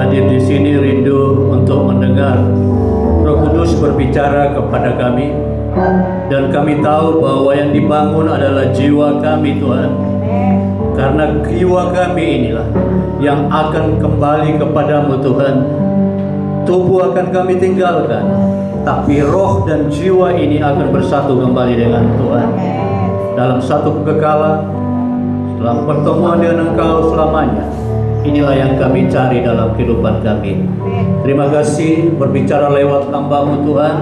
hadir di sini rindu untuk mendengar Roh Kudus berbicara kepada kami, dan kami tahu bahwa yang dibangun adalah jiwa kami, Tuhan. Karena jiwa kami inilah yang akan kembali kepadamu, Tuhan. Tubuh akan kami tinggalkan, tapi roh dan jiwa ini akan bersatu kembali dengan Tuhan dalam satu kekekalan, dalam pertemuan dengan Engkau selamanya. Inilah yang kami cari dalam kehidupan kami. Terima kasih berbicara lewat hamba-Mu, Tuhan.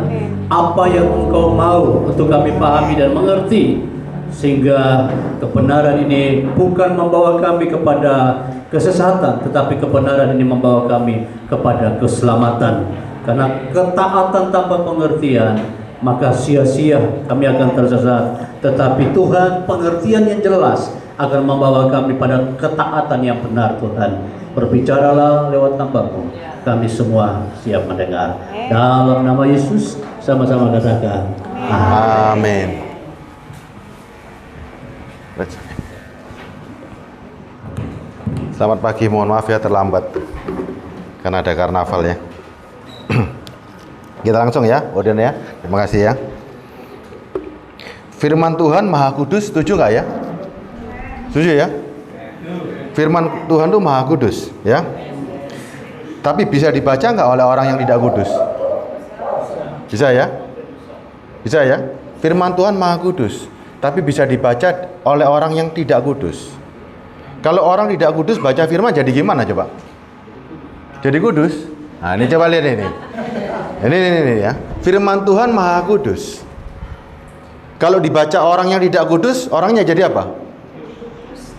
Apa yang Engkau mau untuk kami pahami dan mengerti, sehingga kebenaran ini bukan membawa kami kepada kesesatan, tetapi kebenaran ini membawa kami kepada keselamatan. Karena ketaatan tanpa pengertian, maka sia-sia kami akan tersesat. Tetapi Tuhan, pengertian yang jelas akan membawa kami pada ketaatan yang benar. Tuhan, berbicaralah lewat hamba-Mu. Kami semua siap mendengar. Dalam nama Yesus, sama-sama katakan amin. Selamat pagi, mohon maaf ya terlambat karena ada karnaval ya. Kita langsung ya, Odin ya. Terima kasih ya. Firman Tuhan Maha Kudus, setuju nggak ya? Setuju ya? Firman Tuhan itu Maha Kudus ya. Tapi bisa dibaca nggak oleh orang yang tidak kudus? Bisa ya? Bisa ya? Firman Tuhan Maha Kudus, tapi bisa dibaca oleh orang yang tidak kudus. Kalau orang tidak kudus baca firman jadi gimana coba? Jadi kudus? Nah ini coba lihat ini. Ini ya. Firman Tuhan Maha Kudus. Kalau dibaca orang yang tidak kudus, orangnya jadi apa?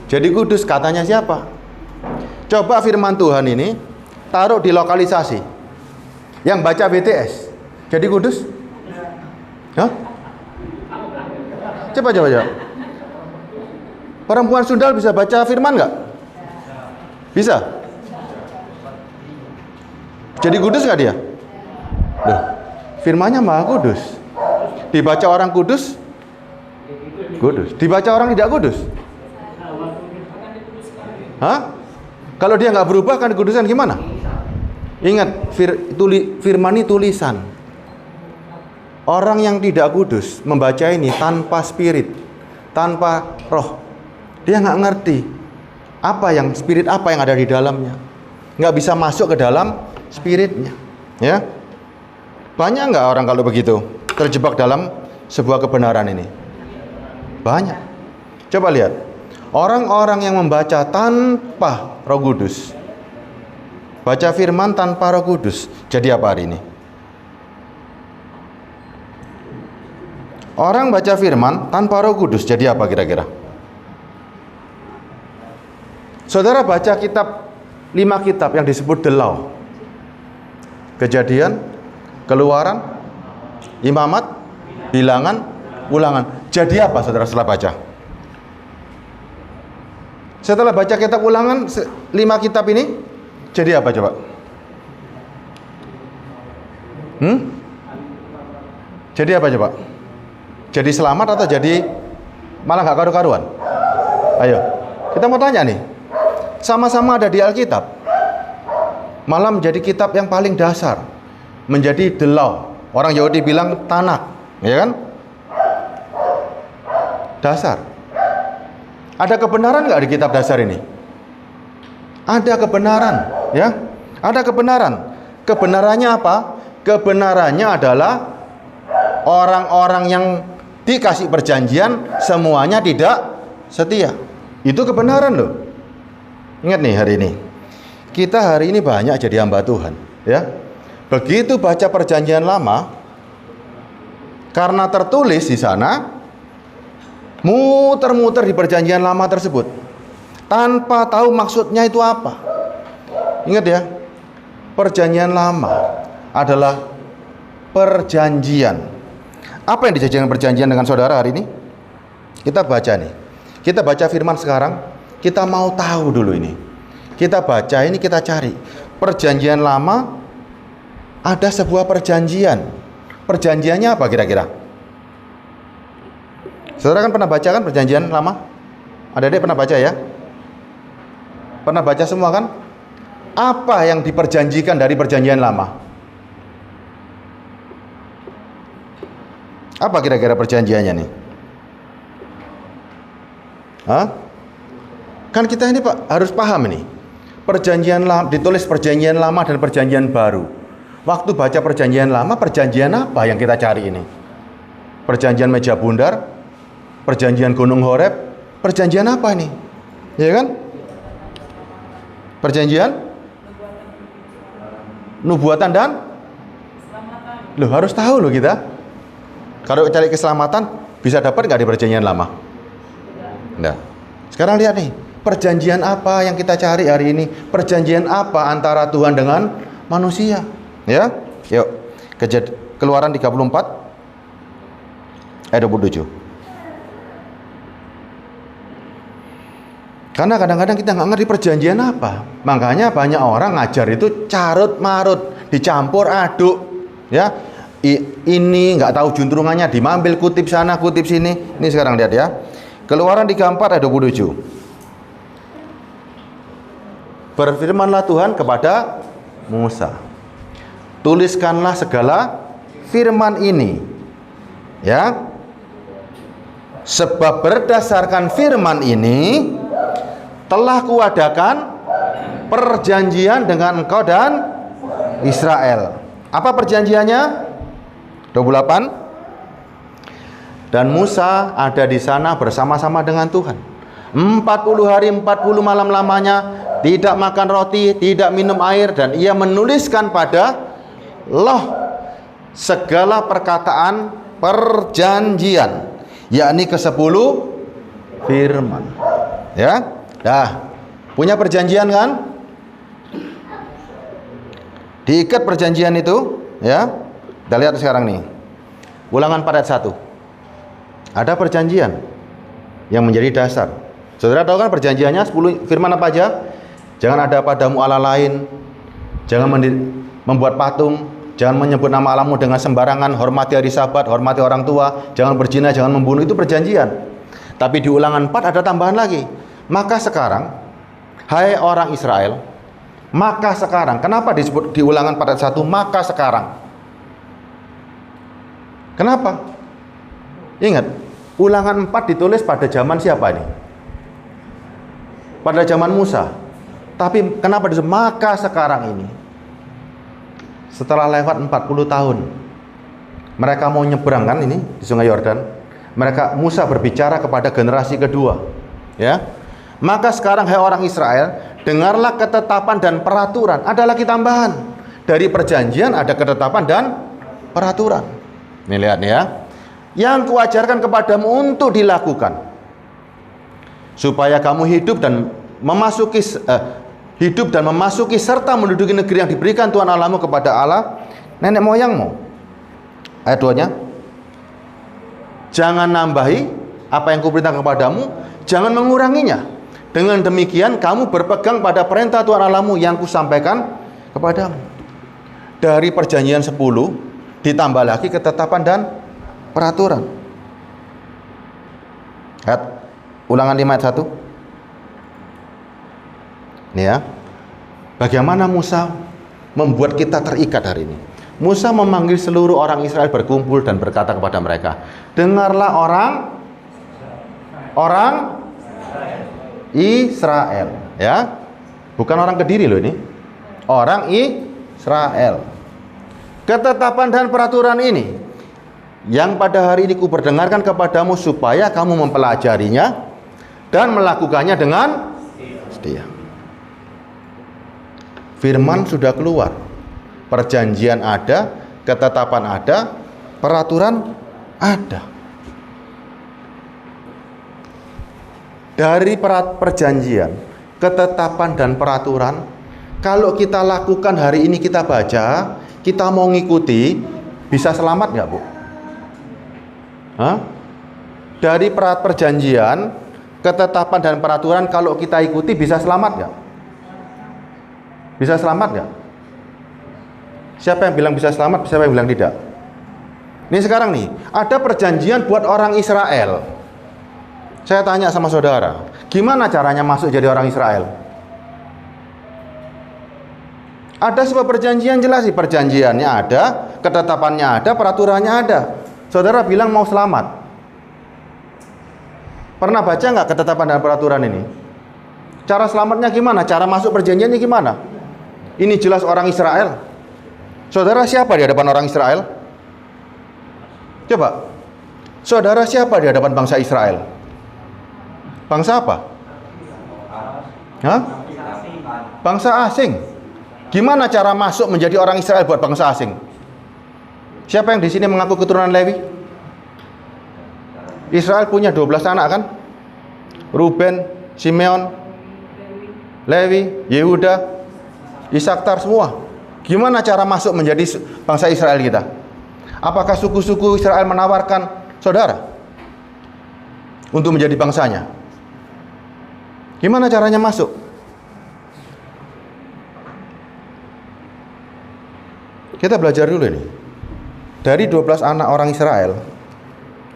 Jadi kudus, katanya siapa? Coba firman Tuhan ini taruh di lokalisasi. Yang baca BTS, jadi kudus? Hah? Coba. Perempuan sundal bisa baca firman nggak? Bisa? Jadi kudus nggak dia? Loh, firmannya Maha Kudus. Dibaca orang kudus? Kudus. Dibaca orang tidak kudus? Hah? Kalau dia nggak berubah kan kekudusan gimana? Ingat, firman ini tulisan. Orang yang tidak kudus membaca ini tanpa spirit, tanpa roh. Dia nggak ngerti apa yang spirit, apa yang ada di dalamnya. Nggak bisa masuk ke dalam spiritnya. Ya, banyak nggak orang kalau begitu terjebak dalam sebuah kebenaran ini? Banyak. Coba lihat. Orang-orang yang membaca tanpa Roh Kudus, baca firman tanpa Roh Kudus, jadi apa hari ini? Orang baca firman tanpa Roh Kudus, jadi apa kira-kira? Saudara baca kitab, 5 kitab yang disebut The Law. Kejadian, Keluaran, Imamat, Bilangan, Ulangan. Jadi apa saudara setelah baca? Setelah baca kitab Ulangan, 5 kitab ini, jadi apa coba? Jadi apa coba? Jadi selamat atau jadi malah gak karu-karuan? Ayo, kita mau tanya nih. Sama-sama ada di Alkitab, malah menjadi kitab yang paling dasar, menjadi the law. Orang Yahudi bilang Tanakh, ya kan? Dasar. Ada kebenaran nggak di kitab dasar ini? Ada kebenaran, ya. Ada kebenaran. Kebenarannya apa? Kebenarannya adalah orang-orang yang dikasih perjanjian semuanya tidak setia. Itu kebenaran loh. Ingat nih hari ini. Kita hari ini banyak jadi hamba Tuhan, ya. Begitu baca perjanjian lama, karena tertulis di sana, muter-muter di perjanjian lama tersebut tanpa tahu maksudnya itu apa. Ingat ya, perjanjian lama adalah perjanjian. Apa yang dijanjikan perjanjian dengan saudara hari ini? Kita baca nih. Kita baca firman sekarang, kita mau tahu dulu ini. Kita baca ini, kita cari. Perjanjian lama ada sebuah perjanjian. Perjanjiannya apa kira-kira? Saudara kan pernah baca kan perjanjian lama? Adik-adik pernah baca ya? Pernah baca semua kan? Apa yang diperjanjikan dari perjanjian lama? Apa kira-kira perjanjiannya nih? Hah? Kan kita ini Pak harus paham ini. Perjanjian lama, ditulis perjanjian lama dan perjanjian baru. Waktu baca perjanjian lama, perjanjian apa yang kita cari ini? Perjanjian meja bundar, perjanjian gunung Horeb, perjanjian apa ini? Ya kan? Perjanjian nubuatan dan loh, harus tahu loh kita. Kalau cari keselamatan bisa dapat nggak di perjanjian lama? Nah, sekarang lihat nih, perjanjian apa yang kita cari hari ini? Perjanjian apa antara Tuhan dengan manusia? Ya, yuk. Keluaran 34 ayat 27. Karena kadang-kadang kita nggak ngerti perjanjian apa. Makanya banyak orang ngajar itu carut marut, dicampur aduk, ya. Ini nggak tahu juntrungannya, diambil kutip sana, kutip sini. Ini sekarang lihat ya. Keluaran 34 ayat 27. Berfirmanlah Tuhan kepada Musa, tuliskanlah segala firman ini, ya. Sebab berdasarkan firman ini telah kuadakan perjanjian dengan engkau dan Israel. Apa perjanjiannya? 28. Dan Musa ada di sana bersama-sama dengan Tuhan 40 hari 40 malam lamanya, tidak makan roti, tidak minum air, dan ia menuliskan pada loh segala perkataan perjanjian, yakni ke-10 firman. Ya, dah punya perjanjian kan? Diikat perjanjian itu, ya. Kita lihat sekarang nih, Ulangan 4 ayat 1. Ada perjanjian yang menjadi dasar. Saudara tahu kan perjanjiannya 10 firman apa aja? Jangan ada padamu Allah lain, jangan membuat patung, jangan menyebut nama Allahmu dengan sembarangan, hormati hari Sabat, hormati orang tua, jangan berzina, jangan membunuh. Itu perjanjian. Tapi di Ulangan 4 ada tambahan lagi. Maka sekarang, hai orang Israel, maka sekarang, kenapa disebut di Ulangan 4 ayat 1 maka sekarang? Kenapa? Ingat, Ulangan 4 ditulis pada zaman siapa ini? Pada zaman Musa. Tapi kenapa disebut maka sekarang ini? Setelah lewat 40 tahun, mereka mau nyebrang kan ini di Sungai Yordan. Musa berbicara kepada generasi kedua, ya. Maka sekarang hai orang Israel, dengarlah ketetapan dan peraturan. Ada lagi tambahan. Dari perjanjian ada ketetapan dan peraturan. Nih lihat nih ya. Yang kuajarkan kepadamu untuk dilakukan, supaya kamu hidup dan memasuki serta menduduki negeri yang diberikan Tuhan Allahmu kepada Allah nenek moyangmu. Ayat 2-nya. Jangan nambahi apa yang kuperintahkan kepadamu, jangan menguranginya. Dengan demikian kamu berpegang pada perintah Tuhan Allahmu yang kusampaikan kepadamu. Dari perjanjian 10 ditambah lagi ketetapan dan peraturan. Lihat Ulangan 5 ayat 1. Nih ya. Bagaimana Musa membuat kita terikat hari ini. Musa memanggil seluruh orang Israel berkumpul dan berkata kepada mereka, dengarlah orang Israel, ya. Bukan orang Kediri loh ini. Orang Israel. Ketetapan dan peraturan ini yang pada hari ini kuperdengarkan kepadamu supaya kamu mempelajarinya dan melakukannya dengan setia. Firman sudah keluar, perjanjian ada, ketetapan ada, peraturan ada. Dari perjanjian, ketetapan dan peraturan, kalau kita lakukan hari ini, kita baca, kita mau ngikuti, bisa selamat nggak Bu? Hah? Dari perjanjian, ketetapan dan peraturan, kalau kita ikuti bisa selamat nggak? Bisa selamat nggak? Siapa yang bilang bisa selamat, siapa yang bilang tidak? Ini sekarang nih, ada perjanjian buat orang Israel. Saya tanya sama saudara, gimana caranya masuk jadi orang Israel? Ada sebuah perjanjian jelas, perjanjiannya ada, ketetapannya ada, peraturannya ada. Saudara bilang mau selamat. Pernah baca nggak ketetapan dan peraturan ini? Cara selamatnya gimana? Cara masuk perjanjiannya gimana? Ini jelas orang Israel. Saudara siapa di hadapan orang Israel? Coba. Saudara siapa di hadapan bangsa Israel? Bangsa apa? Hah? Bangsa asing. Gimana cara masuk menjadi orang Israel buat bangsa asing? Siapa yang di sini mengaku keturunan Lewi? Israel punya 12 anak kan? Ruben, Simeon, Lewi, Yehuda, Isaktar semua. Gimana cara masuk menjadi bangsa Israel kita? Apakah suku-suku Israel menawarkan saudara untuk menjadi bangsanya? Gimana caranya masuk? Kita belajar dulu ini. Dari 12 anak orang Israel,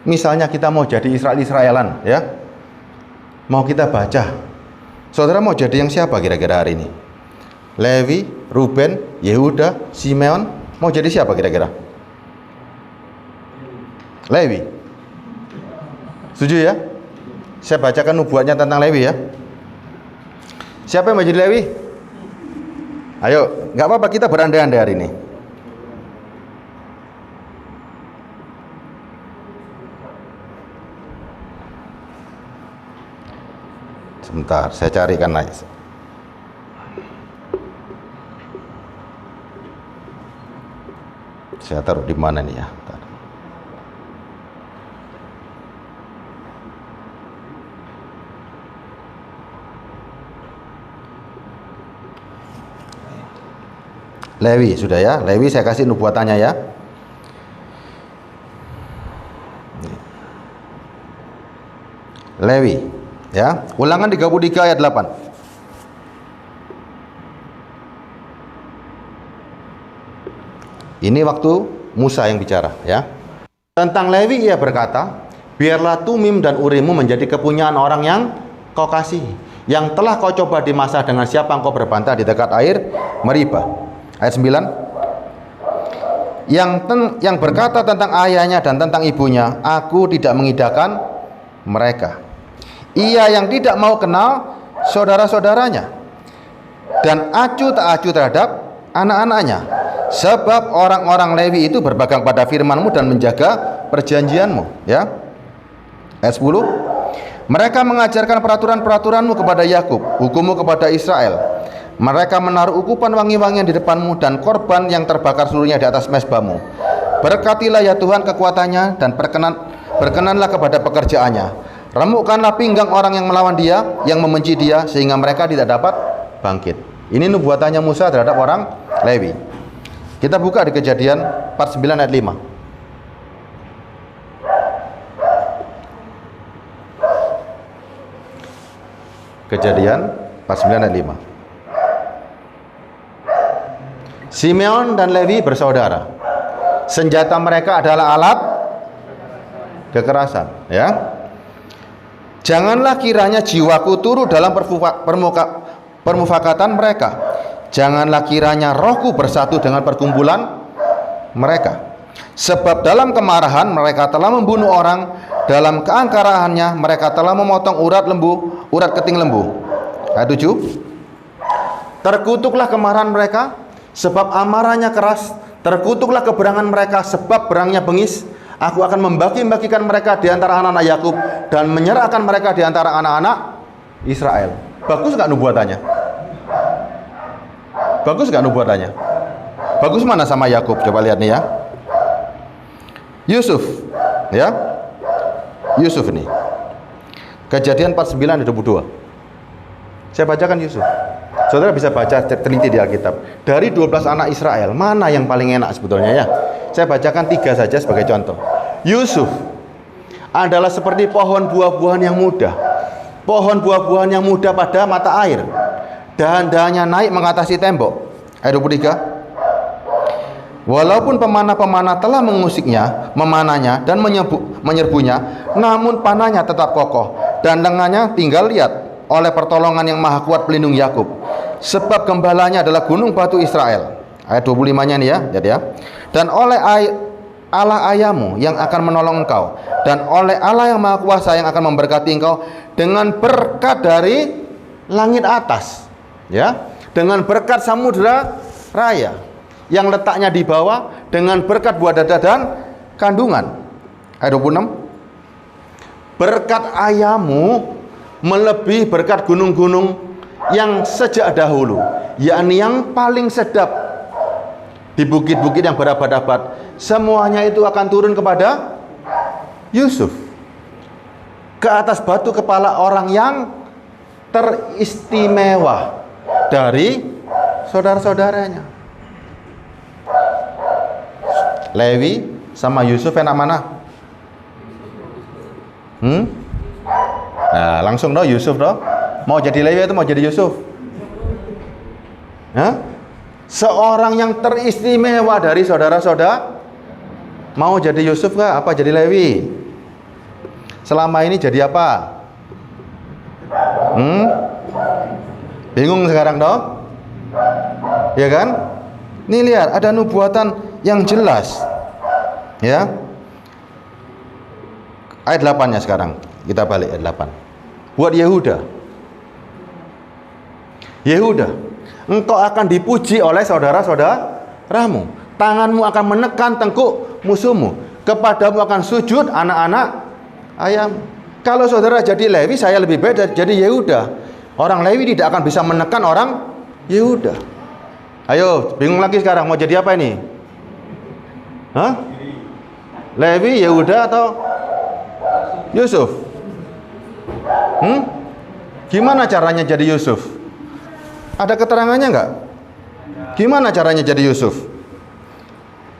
misalnya kita mau jadi Israel-Israelan, ya. Mau kita baca. Saudara mau jadi yang siapa kira-kira hari ini? Lewi, Ruben, Yehuda, Simeon, mau jadi siapa kira-kira? Lewi. Setuju ya? Saya bacakan nubuatnya tentang Lewi ya. Siapa yang mau jadi Lewi? Ayo, nggak apa-apa kita berandai-andai hari ini. Sebentar, saya carikan lagi. Saya taruh di mana nih ya? Bentar. Lewi sudah ya. Lewi saya kasih nubuatannya ya. Lewi ya. Ulangan 33 ayat 8. Ini waktu Musa yang bicara ya. Tentang Lewi ia berkata, biarlah Tumim dan Urimmu menjadi kepunyaan orang yang kau kasihi, yang telah kau coba dimasak dengan siapa engkau berbantah di dekat air Meribah. Ayat 9. Yang berkata tentang ayahnya dan tentang ibunya, aku tidak mengidahkan mereka. Ia yang tidak mau kenal saudara-saudaranya dan acuh tak acuh terhadap anak-anaknya, sebab orang-orang Lewi itu berpegang pada firman-Mu dan menjaga perjanjian-Mu. Ya. Ayat 10. Mereka mengajarkan peraturan-peraturan-Mu kepada Yakub, hukum-Mu kepada Israel. Mereka menaruh ukupan wangi-wangian di depan-Mu dan korban yang terbakar seluruhnya di atas mezbah-Mu. Berkatilah ya Tuhan kekuatannya dan berkenanlah kepada pekerjaannya. Remukkanlah pinggang orang yang melawan dia, yang membenci dia, sehingga mereka tidak dapat bangkit. Ini nubuatannya Musa terhadap orang Lewi. Kita buka di Kejadian 49 ayat 5. Kejadian 49 ayat 5. Simeon dan Lewi bersaudara. Senjata mereka adalah alat kekerasan, ya. Janganlah kiranya jiwaku turut dalam permufakatan mereka. Janganlah kiranya rohku bersatu dengan perkumpulan mereka. Sebab dalam kemarahan mereka telah membunuh orang, dalam keangkaraannya mereka telah memotong urat keting lembu. Ayat 7. Terkutuklah kemarahan mereka, sebab amarahnya keras. Terkutuklah keberangan mereka, sebab berangnya bengis. Aku akan membagi-bagikan mereka di antara anak-anak Yakub dan menyerahkan mereka di antara anak-anak Israel. Bagus nggak nubuatannya? Bagus nggak nubuatannya? Bagus mana sama Yakub? Coba lihat nih ya. Yusuf, ya. Yusuf nih. Kejadian 49 ayat 22. Saya bacakan Yusuf. Saudara bisa baca teliti di Alkitab. Dari 12 anak Israel, mana yang paling enak sebetulnya ya? Saya bacakan 3 saja sebagai contoh. Yusuf adalah seperti pohon buah-buahan yang muda. Pohon buah-buahan yang muda pada mata air. Dahan-dahannya naik mengatasi tembok. Ayat 23. Walaupun pemanah-pemanah telah mengusiknya, memanahnya dan menyerbunya, namun panahnya tetap kokoh dan lengannya tinggal lihat oleh pertolongan yang maha kuat pelindung Yakub. sebab gembalanya adalah gunung batu Israel. Ayat 25-nya nih ya, lihat ya. Dan oleh Allah ayahmu yang akan menolong engkau, dan oleh Allah yang Maha Kuasa yang akan memberkati engkau dengan berkat dari langit atas, ya, dengan berkat samudra raya yang letaknya di bawah, dengan berkat buah dada dan kandungan. Ayat 26. Berkat ayahmu melebihi berkat gunung-gunung yang sejak dahulu, yakni yang paling sedap di bukit-bukit yang berabad-abad. Semuanya itu akan turun kepada Yusuf, ke atas batu kepala orang yang teristimewa dari saudara-saudaranya. Lewi sama Yusuf enak mana? Nah, langsung dong Yusuf dong. Mau jadi Lewi atau mau jadi Yusuf? Hah? Seorang yang teristimewa dari saudara-saudara. Mau jadi Yusuf kah? Apa jadi Lewi? Selama ini jadi apa? Bingung sekarang dong? Ya kan? Nih lihat, ada nubuatan yang jelas. Ya. Ayat 8-nya sekarang. Kita balik ayat 8. Buat Yehuda. Yehuda, engkau akan dipuji oleh saudara-saudaramu. Tanganmu akan menekan tengkuk musuhmu. Kepadamu akan sujud anak-anak ayam. Kalau saudara jadi Lewi, saya lebih baik jadi Yehuda. Orang Lewi tidak akan bisa menekan orang Yehuda. Ayo, bingung lagi sekarang mau jadi apa ini? Hah? Lewi, Yehuda atau Yusuf? Gimana caranya jadi Yusuf? Ada keterangannya enggak? Gimana caranya jadi Yusuf?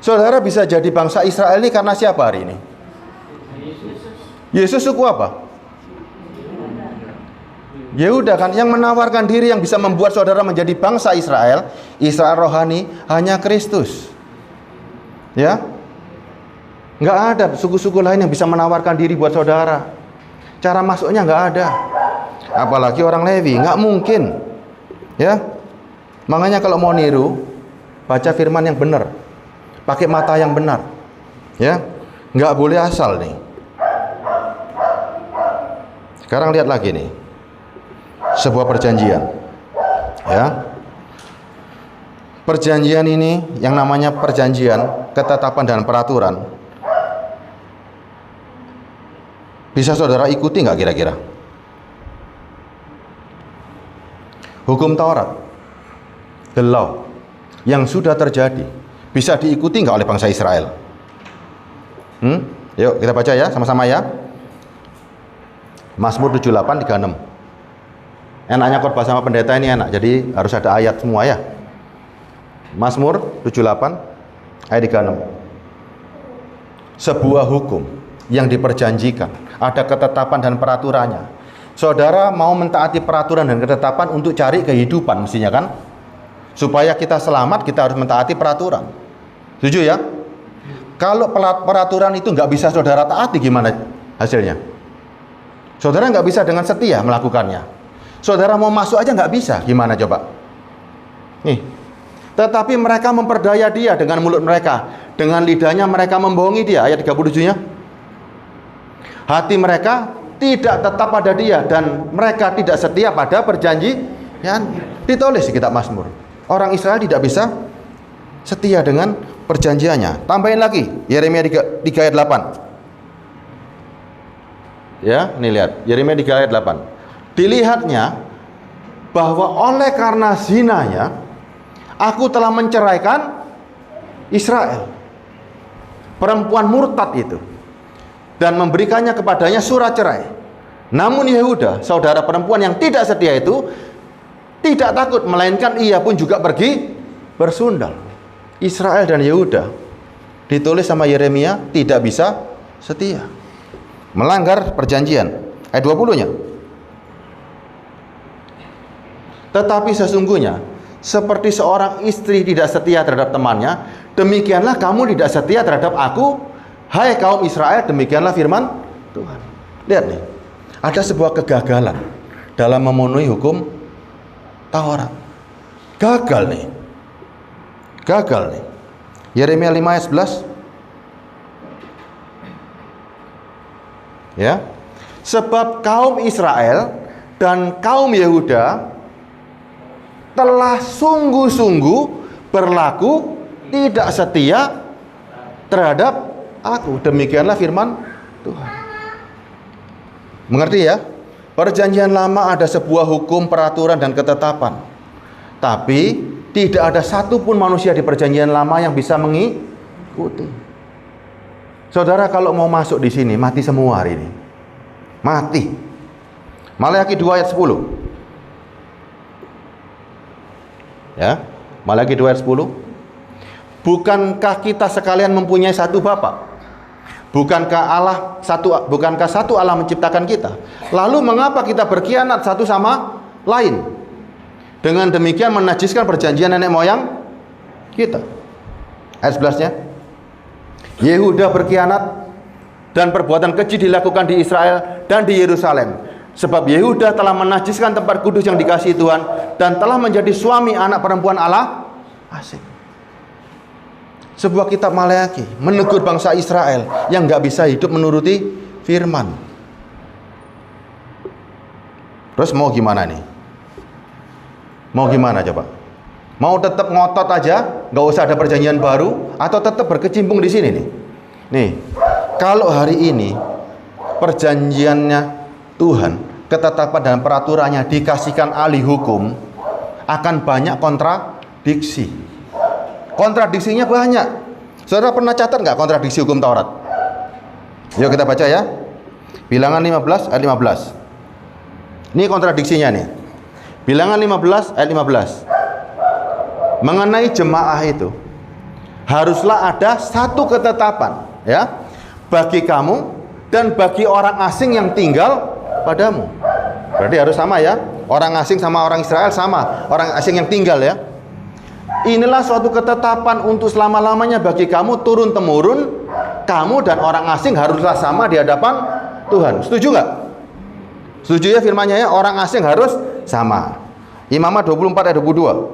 Saudara bisa jadi bangsa Israel ini karena siapa hari ini? Yesus suku apa? Yehuda kan, yang menawarkan diri, yang bisa membuat saudara menjadi bangsa Israel. Israel rohani hanya Kristus. Ya, nggak ada suku-suku lain yang bisa menawarkan diri buat saudara. Cara masuknya nggak ada. Apalagi orang Lewi, nggak mungkin. Ya, makanya kalau mau niru, baca firman yang benar, pakai mata yang benar. Ya, nggak boleh asal nih. Sekarang lihat lagi nih, sebuah perjanjian. Ya, perjanjian ini yang namanya perjanjian, ketetapan dan peraturan. Bisa saudara ikuti nggak kira-kira? Hukum Taurat, the law, yang sudah terjadi, bisa diikuti nggak oleh bangsa Israel? Yuk kita baca ya, sama-sama ya. Mazmur 78:36. Enaknya khotbah sama pendeta ini enak, jadi harus ada ayat semua ya. Mazmur 78 ayat 36. Sebuah hukum yang diperjanjikan, ada ketetapan dan peraturannya. Saudara mau mentaati peraturan dan ketetapan untuk cari kehidupan mestinya kan? Supaya kita selamat, kita harus mentaati peraturan. Setuju ya? Kalau peraturan itu nggak bisa saudara taati, gimana hasilnya? Saudara nggak bisa dengan setia melakukannya. Saudara mau masuk aja nggak bisa, gimana coba? Nih, tetapi mereka memperdaya dia dengan mulut mereka, dengan lidahnya mereka membohongi dia. Ayat 37-nya. Hati mereka tidak tetap pada dia dan mereka tidak setia pada perjanjian. Ditulis di kitab Mazmur. Orang Israel tidak bisa setia dengan perjanjiannya. Tambahin lagi Yeremia 3 ayat 8. Ya, ini lihat Yeremia 3 ayat 8. Dilihatnya bahwa oleh karena zinanya aku telah menceraikan Israel, perempuan murtad itu, dan memberikannya kepadanya surat cerai. Namun Yehuda, saudara perempuan yang tidak setia itu, tidak takut, melainkan ia pun juga pergi bersundal. Israel dan Yehuda ditulis sama Yeremia tidak bisa setia, melanggar perjanjian. Ayat 20-nya. Tetapi sesungguhnya seperti seorang istri tidak setia terhadap temannya, demikianlah kamu tidak setia terhadap aku, hai kaum Israel. Demikianlah firman Tuhan. Lihat nih, ada sebuah kegagalan dalam memenuhi hukum Taurat. Gagal nih. Yeremia 5 ayat 11. Ya. Sebab kaum Israel dan kaum Yehuda telah sungguh-sungguh berlaku tidak setia terhadap aku. Demikianlah firman Tuhan. Mengerti ya? Perjanjian lama ada sebuah hukum, peraturan, dan ketetapan. Tapi tidak ada satupun manusia di perjanjian lama yang bisa mengikuti. Saudara kalau mau masuk di sini mati semua hari ini. Mati. Maleakhi 2 ayat 10. Ya, Maleakhi 2 ayat 10. Bukankah kita sekalian mempunyai satu Bapa? Bukankah satu Allah menciptakan kita? Lalu mengapa kita berkhianat satu sama lain? Dengan demikian menajiskan perjanjian nenek moyang kita. Ayat 11-nya. Yehuda berkhianat dan perbuatan keji dilakukan di Israel dan di Yerusalem. Sebab Yehuda telah menajiskan tempat kudus yang dikasihi Tuhan dan telah menjadi suami anak perempuan Allah asing. Sebuah kitab Maleakhi menegur bangsa Israel yang nggak bisa hidup menuruti firman. Terus mau gimana nih? Mau gimana coba? Mau tetap ngotot aja, nggak usah ada perjanjian baru, atau tetap berkecimpung di sini nih? Nih, kalau hari ini perjanjiannya Tuhan, ketetapan dan peraturannya dikasihkan ahli hukum, akan banyak kontradiksi. Kontradiksinya banyak. Saudara pernah catat nggak kontradiksi hukum Taurat? Yuk kita baca ya. Bilangan 15 ayat 15. Ini kontradiksinya nih. Bilangan 15 ayat 15. Mengenai jemaah itu, haruslah ada satu ketetapan, ya, bagi kamu dan bagi orang asing yang tinggal padamu. Berarti harus sama ya. Orang asing sama orang Israel sama. Orang asing yang tinggal ya. Inilah suatu ketetapan untuk selama-lamanya bagi kamu turun-temurun. Kamu dan orang asing haruslah sama di hadapan Tuhan. Setuju nggak? Setuju ya firmannya ya. Orang asing harus sama. Imamat 24 ayat 22.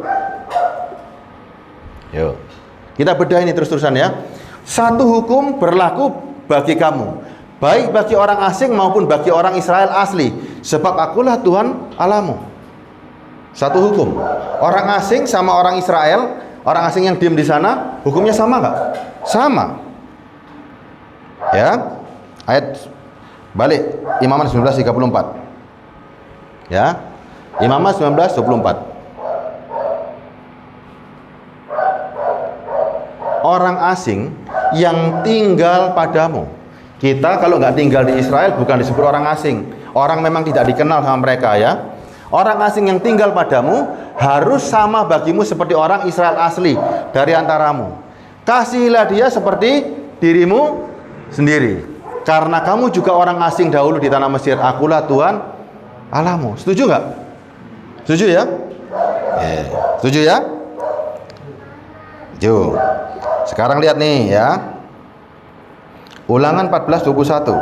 Yuk. Kita bedah ini terus-terusan ya. Satu hukum berlaku bagi kamu, baik bagi orang asing maupun bagi orang Israel asli, sebab akulah Tuhan Allahmu. Satu hukum. Orang asing sama orang Israel, orang asing yang diam di sana, hukumnya sama nggak? Sama. Ya. Ayat balik Imamat 19:34. Ya. Imamat 19:24. Orang asing yang tinggal padamu. Kita kalau nggak tinggal di Israel bukan disebut orang asing. Orang memang tidak dikenal sama mereka ya. Orang asing yang tinggal padamu harus sama bagimu seperti orang Israel asli dari antaramu. Kasihilah dia seperti dirimu sendiri. Karena kamu juga orang asing dahulu di tanah Mesir. Akulah Tuhan Allahmu. Setuju nggak? Setuju ya? Setuju ya? Setuju. Sekarang lihat nih ya. Ulangan 14:21.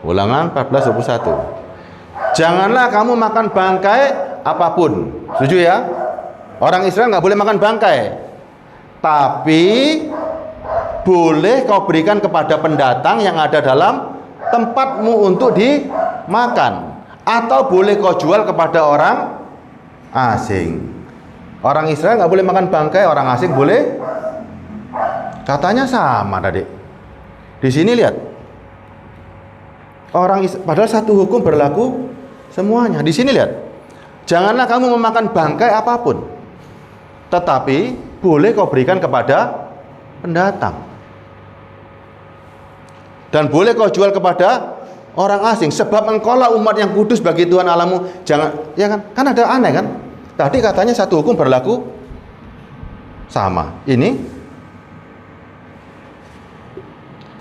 Ulangan 14:21. Janganlah kamu makan bangkai apapun. Setuju ya? Orang Israel nggak boleh makan bangkai. Tapi boleh kau berikan kepada pendatang yang ada dalam tempatmu untuk dimakan. Atau boleh kau jual kepada orang asing. Orang Israel nggak boleh makan bangkai, orang asing boleh. Katanya sama tadi. Di sini lihat. Padahal satu hukum berlaku semuanya. Di sini lihat. Janganlah kamu memakan bangkai apapun. Tetapi boleh kau berikan kepada pendatang. Dan boleh kau jual kepada orang asing, sebab engkaulah umat yang kudus bagi Tuhan Allahmu. Jangan, ya kan? Kan ada aneh kan? Tadi katanya satu hukum berlaku sama. Ini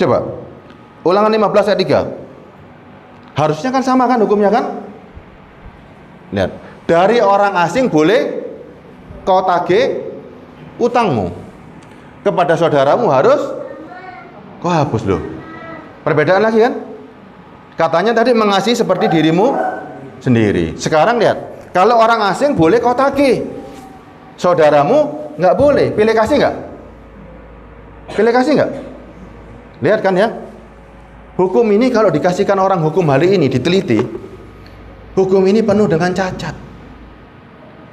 coba Ulangan 15 ayat 3. Harusnya kan sama kan hukumnya kan? Lihat, dari orang asing boleh kau tagih utangmu, kepada saudaramu harus kau hapus loh. Perbedaan lagi kan? Katanya tadi mengasihi seperti dirimu sendiri. Sekarang lihat, Kalau orang asing boleh kau tagih, saudaramu nggak boleh. Pilih kasih nggak? Pilih kasih nggak? Lihat kan ya, hukum ini kalau dikasihkan orang hukum hari ini diteliti, hukum ini penuh dengan cacat.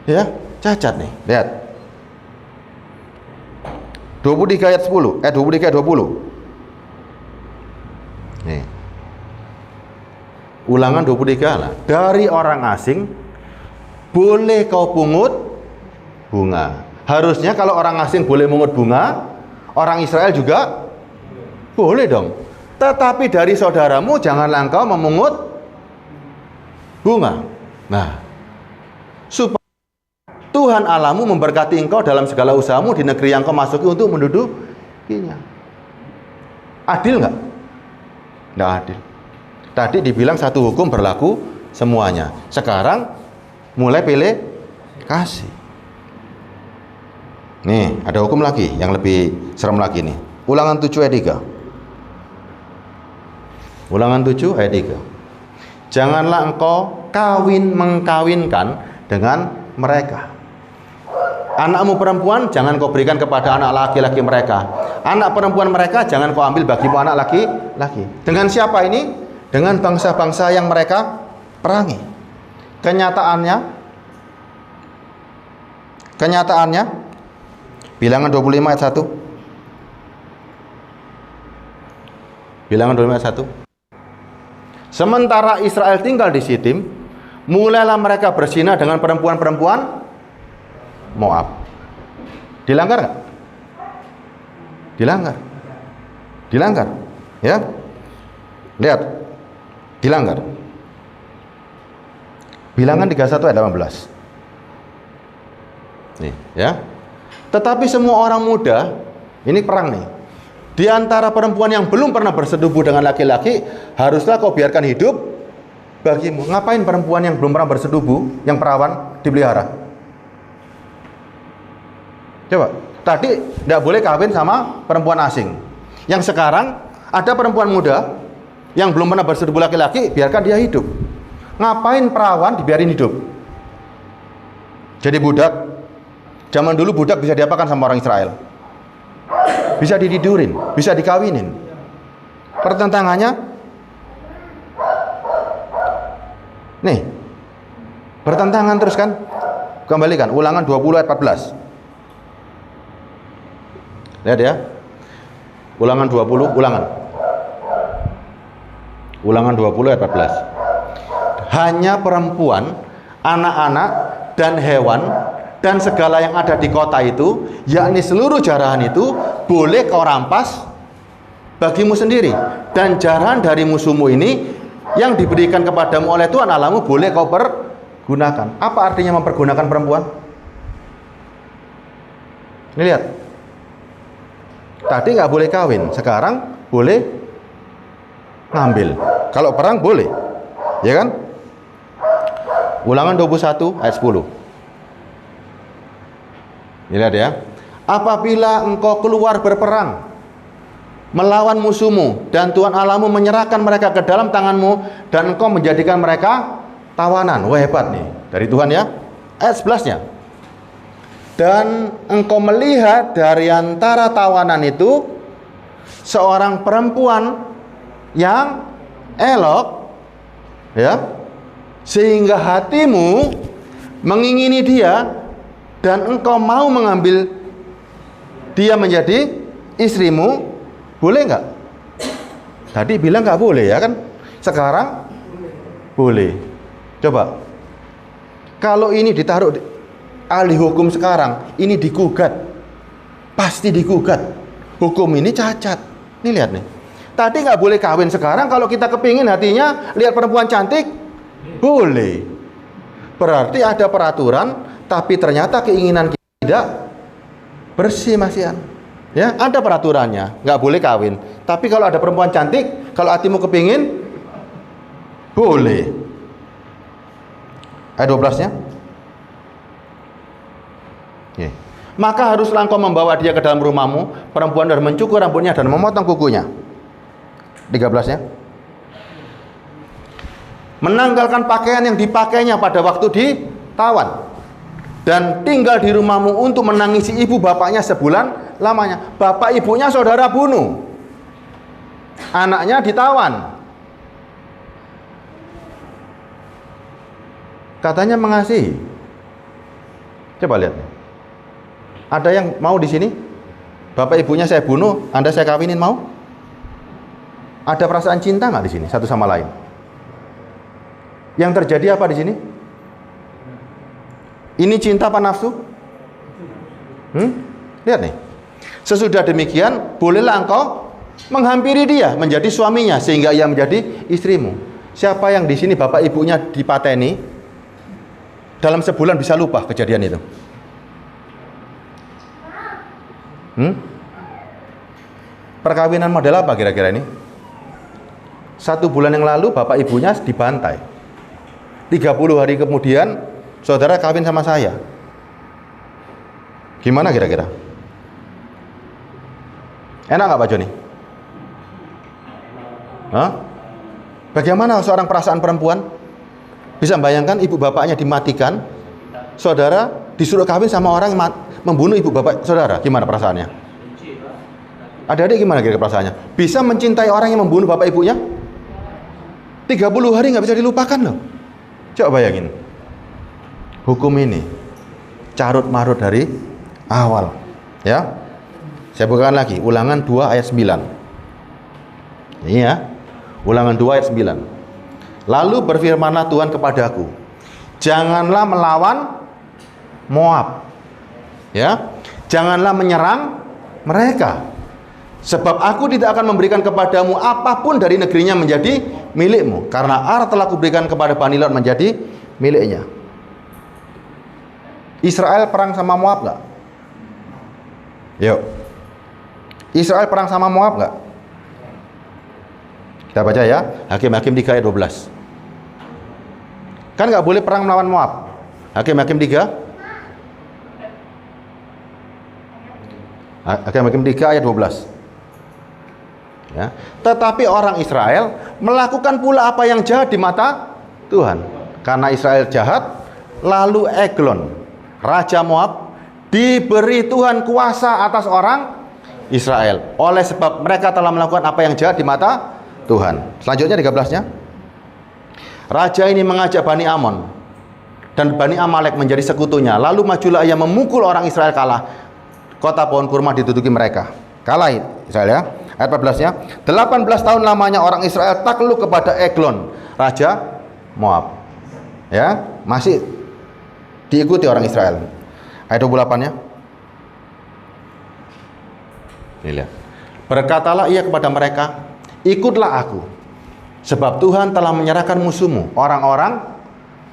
Ya, cacat nih. Lihat. 23 ayat 10, 23 ayat 20. Nih. Ulangan 23 lah. Dari orang asing boleh kau pungut bunga. Harusnya kalau orang asing boleh pungut bunga, orang Israel juga boleh dong. Tetapi dari saudaramu janganlah engkau memungut bunga. Nah, supaya Tuhan Allahmu memberkati engkau dalam segala usahamu di negeri yang kau masuki untuk mendudukinya. Adil nggak? Nggak adil. Tadi dibilang satu hukum berlaku semuanya. Sekarang mulai pilih kasih. Nih, ada hukum lagi yang lebih serem lagi nih. Ulangan 7 ayat 3. Ulangan 7 ayat 3. Janganlah engkau mengkawinkan dengan mereka. Anakmu perempuan jangan kau berikan kepada anak laki-laki mereka. Anak perempuan mereka jangan kau ambil bagimu anak laki-laki. Dengan siapa ini? Dengan bangsa-bangsa yang mereka perangi. Kenyataannya Bilangan 25 ayat 1. Bilangan 25 ayat 1. Sementara Israel tinggal di Sitim, mulailah mereka berzina dengan perempuan-perempuan Moab. Dilanggar nggak? Dilanggar. Ya. Lihat. Dilanggar. Bilangan 31 ayat 18. Nih, ya. Tetapi semua orang muda, ini perang nih. Di antara perempuan yang belum pernah bersetubuh dengan laki-laki, haruslah kau biarkan hidup bagimu. Ngapain perempuan yang belum pernah bersetubuh, yang perawan, dipelihara? Coba, tadi tidak boleh kawin sama perempuan asing. Yang sekarang ada perempuan muda yang belum pernah bersetubuh laki-laki, biarkan dia hidup. Ngapain perawan dibiarin hidup? Jadi budak. Zaman dulu budak bisa diapakan sama orang Israel? Bisa ditidurin, bisa dikawinin. Pertentangannya, nih, bertentangan terus kan? Kembalikan, Ulangan 20 ayat 14. Lihat ya. Ulangan 20 ayat 14. Hanya perempuan, anak-anak dan hewan dan segala yang ada di kota itu, yakni seluruh jarahan itu, boleh kau rampas bagimu sendiri. Dan jarahan dari musuhmu ini yang diberikan kepadamu oleh Tuhan Allahmu boleh kau pergunakan. Apa artinya mempergunakan perempuan? Ini lihat. Tadi nggak boleh kawin, sekarang boleh ngambil. Kalau perang boleh, ya kan? Ulangan 21 ayat 10. Lihat ya. Apabila engkau keluar berperang melawan musuhmu dan Tuhan Allahmu menyerahkan mereka ke dalam tanganmu dan engkau menjadikan mereka tawanan. Wah, hebat nih dari Tuhan ya. Ayat 11-nya. Dan engkau melihat dari antara tawanan itu seorang perempuan yang elok, ya, sehingga hatimu mengingini dia dan engkau mau mengambil dia menjadi istrimu, boleh nggak? Tadi bilang nggak boleh ya kan? Sekarang boleh. Coba, kalau ini ditaruh ahli hukum sekarang, ini digugat, pasti digugat. Hukum ini cacat. Nih lihat nih. Tadi nggak boleh kawin, sekarang kalau kita kepingin hatinya lihat perempuan cantik, boleh. Berarti ada peraturan, tapi ternyata keinginan kita tidak bersih, Mas Ian. Ya, ada peraturannya, nggak boleh kawin. Tapi kalau ada perempuan cantik, kalau hatimu kepingin, boleh. Ayat 12-nya. Maka haruslah engkau membawa dia ke dalam rumahmu, perempuan, dan mencukur rambutnya dan memotong kukunya. 13-nya. Menanggalkan pakaian yang dipakainya pada waktu di ditawan dan tinggal di rumahmu untuk menangisi ibu bapaknya sebulan lamanya. Bapak ibunya saudara bunuh, anaknya ditawan. Katanya mengasihi. Coba lihat. Ada yang mau di sini? Bapak ibunya saya bunuh, Anda saya kawinin, mau? Ada perasaan cinta nggak di sini satu sama lain? Yang terjadi apa di sini? Ini cinta apa nafsu? Lihat nih. Sesudah demikian, bolehlah engkau menghampiri dia menjadi suaminya sehingga ia menjadi istrimu. Siapa yang di sini bapak ibunya dipateni, dalam sebulan bisa lupa kejadian itu? Perkawinan model apa kira-kira ini? 1 bulan yang lalu bapak ibunya dibantai. 30 hari kemudian saudara kawin sama saya. Gimana kira-kira? Enak nggak Pak Joni? Hah? Bagaimana seorang perasaan perempuan bisa membayangkan ibu bapaknya dimatikan, saudara disuruh kawin sama orang yang membunuh ibu bapak saudara? Gimana perasaannya? Adik-adik gimana kira-kira perasaannya? Bisa mencintai orang yang membunuh bapak ibunya? 30 hari nggak bisa dilupakan loh. Coba bayangin. Hukum ini carut marut dari awal. Ya. Saya bukakan lagi Ulangan 2 ayat 9. Ini ya. Ulangan 2 ayat 9. Lalu berfirmanlah Tuhan kepadaku, janganlah melawan Moab. Ya. Janganlah menyerang mereka. Sebab aku tidak akan memberikan kepadamu apapun dari negerinya menjadi milikmu, karena Ar telah kuberikan kepada Bani Lot menjadi miliknya. Israel perang sama Moab nggak? Yuk. Israel perang sama Moab nggak? Kita baca ya, Hakim-Hakim 3 ayat 12. Kan nggak boleh perang melawan Moab. Hakim-Hakim 3. Hakim-Hakim 3 ayat 12. Ya. Tetapi orang Israel melakukan pula apa yang jahat di mata Tuhan. Karena Israel jahat, lalu Eglon, raja Moab, diberi Tuhan kuasa atas orang Israel. Oleh sebab mereka telah melakukan apa yang jahat di mata Tuhan. Selanjutnya 13-nya. Raja ini mengajak Bani Amon dan Bani Amalek menjadi sekutunya. Lalu majulah ia memukul orang Israel kalah. Kota pohon kurma diduduki mereka. Kalah Israel ya. Ayat 14-nya, 18 tahun lamanya orang Israel takluk kepada Eglon, raja Moab. Ya, masih diikuti orang Israel. Ayat 28-nya. Ini lihat. Berkatalah ia kepada mereka, ikutlah aku, sebab Tuhan telah menyerahkan musuhmu, orang-orang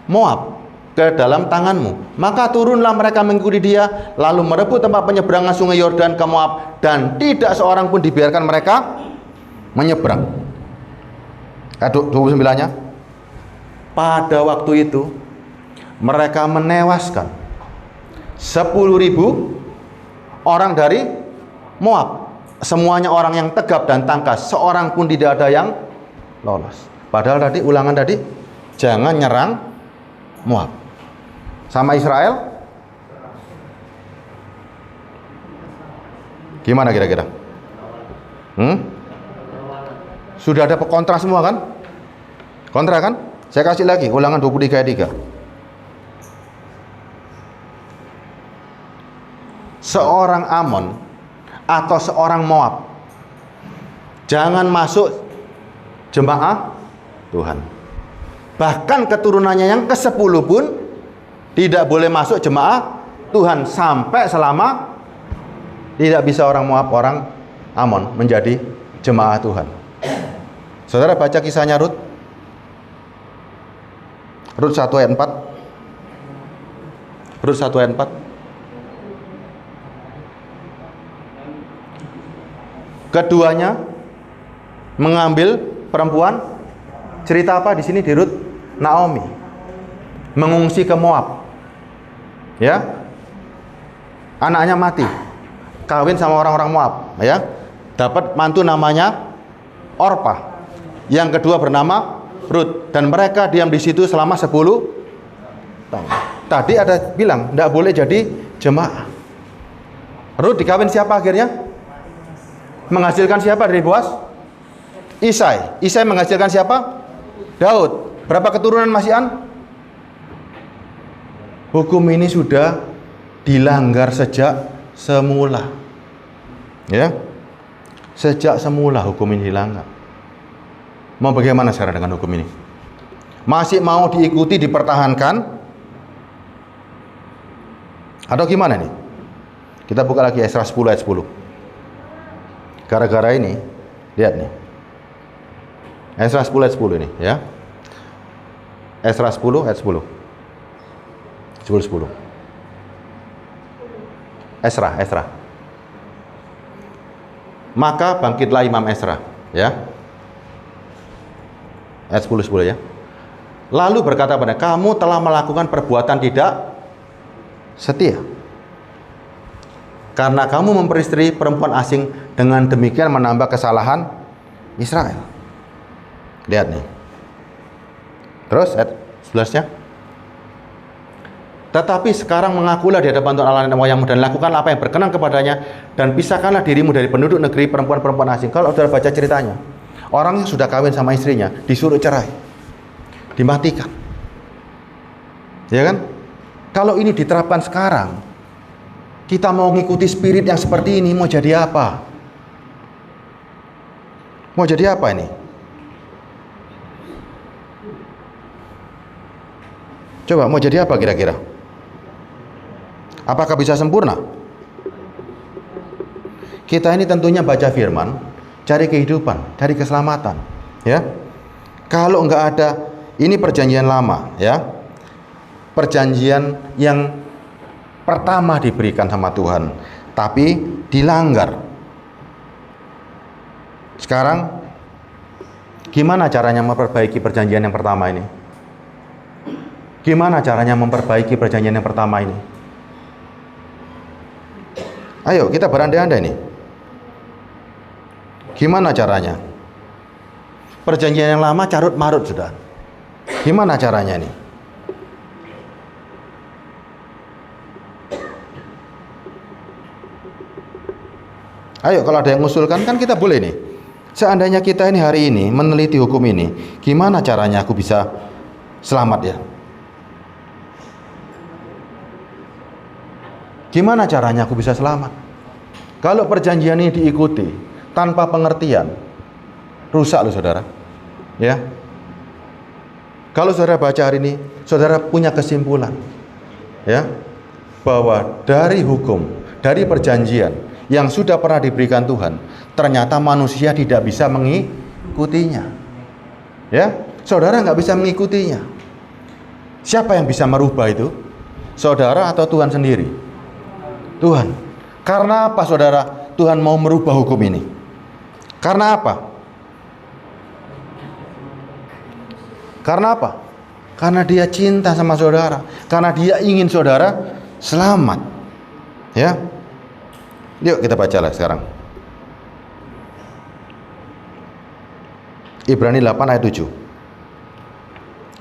Moab, ke dalam tanganmu. Maka turunlah mereka mengikuti dia, lalu merebut tempat penyeberangan sungai Yordan ke Moab, dan tidak seorang pun dibiarkan mereka menyeberang. Ayat 29-nya. Pada waktu itu mereka menewaskan 10.000 orang dari Moab. Semuanya orang yang tegap dan tangkas, seorang pun tidak ada yang lolos. Padahal tadi ulangan tadi, jangan nyerang Moab. Sama Israel gimana kira-kira? Sudah ada kontra semua kan? Kontra kan? Saya kasih lagi Ulangan 23 ayat 3. Seorang Amon atau seorang Moab jangan masuk jemaah Tuhan. Bahkan keturunannya yang ke-10 pun tidak boleh masuk jemaah Tuhan sampai selama tidak bisa orang Moab, orang Amon menjadi jemaah Tuhan. Saudara baca kisahnya Rut. Rut 1 ayat 4. Rut 1 ayat 4. Keduanya mengambil perempuan. Cerita apa di sini di Rut? Naomi mengungsi ke Moab. Ya. Anaknya mati. Kawin sama orang-orang Moab, ya. Dapat mantu namanya Orpa. Yang kedua bernama Rut, dan mereka diam di situ selama 10 tahun. Tadi ada bilang tidak boleh jadi jemaah. Rut dikawin siapa akhirnya? Menghasilkan siapa dari Boaz? Isai. Isai menghasilkan siapa? Daud. Berapa keturunan Masian? Hukum ini sudah dilanggar sejak semula. Ya. Sejak semula hukum ini dilanggar. Mau bagaimana sekarang dengan hukum ini? Masih mau diikuti, dipertahankan? Atau gimana nih? Kita buka lagi Esra 10 ayat 10. Gara-gara ini, lihat nih. Esra 10 ayat 10 ini, ya. Esra 10 ayat 10. 10. Esra. Maka bangkitlah Imam Esra, ya. Ayat 10 ya. Lalu berkata pada, kamu telah melakukan perbuatan tidak setia. Karena kamu memperistri perempuan asing, dengan demikian menambah kesalahan Israel. Lihat nih. Terus ayat 11-nya. Tetapi sekarang mengakulah di hadapan Tuhan Allah nenek moyangmu dan lakukan apa yang berkenan kepadanya, dan pisahkanlah dirimu dari penduduk negeri perempuan-perempuan asing. Kalau saudara baca ceritanya, orang yang sudah kawin sama istrinya disuruh cerai, dimatikan, ya kan? Kalau ini diterapkan sekarang, kita mau ngikuti spirit yang seperti ini, mau jadi apa? Mau jadi apa ini? Coba mau jadi apa kira-kira? Apakah bisa sempurna? Kita ini tentunya baca firman, cari kehidupan, cari keselamatan, ya. Kalau nggak ada, ini perjanjian lama, ya. Perjanjian yang pertama diberikan sama Tuhan, tapi dilanggar. Sekarang gimana caranya memperbaiki perjanjian yang pertama ini? Gimana caranya memperbaiki perjanjian yang pertama ini? Ayo kita berandai-andai nih. Gimana caranya? Perjanjian yang lama carut marut sudah. Gimana caranya nih? Ayo kalau ada yang mengusulkan kan kita boleh nih. Seandainya kita ini hari ini meneliti hukum ini, gimana caranya aku bisa selamat ya? Gimana caranya aku bisa selamat? Kalau perjanjian ini diikuti tanpa pengertian, rusak loh saudara. Ya. Kalau saudara baca hari ini, saudara punya kesimpulan, ya, bahwa dari hukum, dari perjanjian yang sudah pernah diberikan Tuhan, ternyata manusia tidak bisa mengikutinya. Ya, saudara nggak bisa mengikutinya. Siapa yang bisa merubah itu? Saudara atau Tuhan sendiri? Tuhan. Karena apa saudara Tuhan mau merubah hukum ini? Karena apa? Karena apa? Karena dia cinta sama saudara. Karena dia ingin saudara selamat. Ya. Yuk kita bacalah sekarang. Ibrani 8 ayat 7.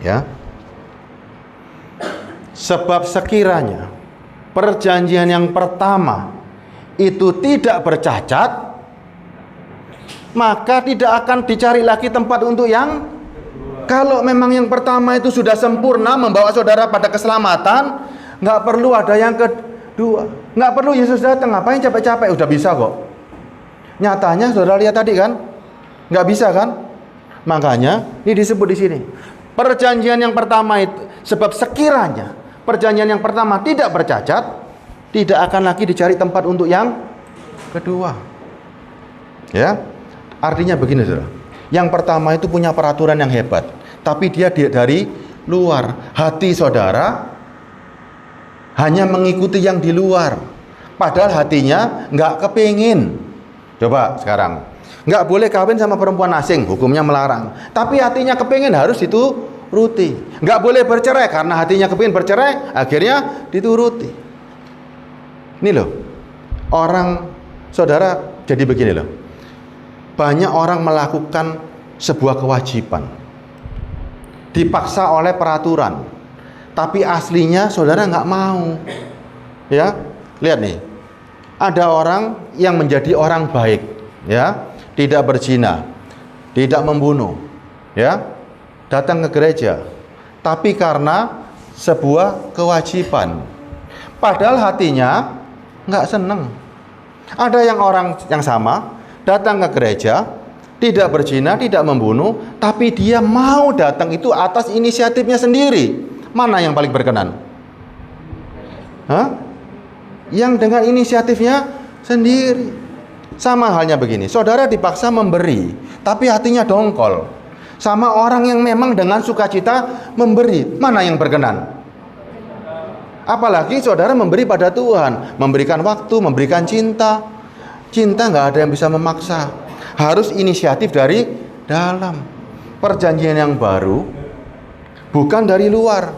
Ya. Sebab sekiranya perjanjian yang pertama itu tidak bercacat, maka tidak akan dicari lagi tempat untuk yang. Kalau memang yang pertama itu sudah sempurna membawa saudara pada keselamatan, nggak perlu ada yang kedua, nggak perlu Yesus datang. Ngapain capek-capek? Udah bisa kok. Nyatanya saudara lihat tadi kan, nggak bisa kan? Makanya ini disebut di sini perjanjian yang pertama itu. Sebab sekiranya perjanjian yang pertama tidak bercacat, tidak akan lagi dicari tempat untuk yang kedua. Ya, artinya begini saudara. Yang pertama itu punya peraturan yang hebat, tapi dia dari luar. Hati saudara hanya mengikuti yang di luar, padahal hatinya nggak kepingin. Coba sekarang, nggak boleh kawin sama perempuan asing, hukumnya melarang. Tapi hatinya kepingin harus dituruti. Nggak boleh bercerai karena hatinya kepingin bercerai, akhirnya dituruti. Ini loh, orang saudara jadi begini loh. Banyak orang melakukan sebuah kewajiban, dipaksa oleh peraturan, tapi aslinya saudara nggak mau. Ya, lihat nih, ada orang yang menjadi orang baik, ya, tidak berzina, tidak membunuh, ya, datang ke gereja, tapi karena sebuah kewajiban, padahal hatinya nggak seneng. Ada yang orang yang sama datang ke gereja, tidak berzina, tidak membunuh, tapi dia mau datang itu atas inisiatifnya sendiri. Mana yang paling berkenan? Hah? Yang dengan inisiatifnya sendiri. Sama halnya begini, saudara dipaksa memberi, tapi hatinya dongkol. Sama orang yang memang dengan sukacita memberi, mana yang berkenan? Apalagi saudara memberi pada Tuhan, memberikan waktu, memberikan cinta. Cinta nggak ada yang bisa memaksa, harus inisiatif dari dalam. Perjanjian yang baru bukan dari luar.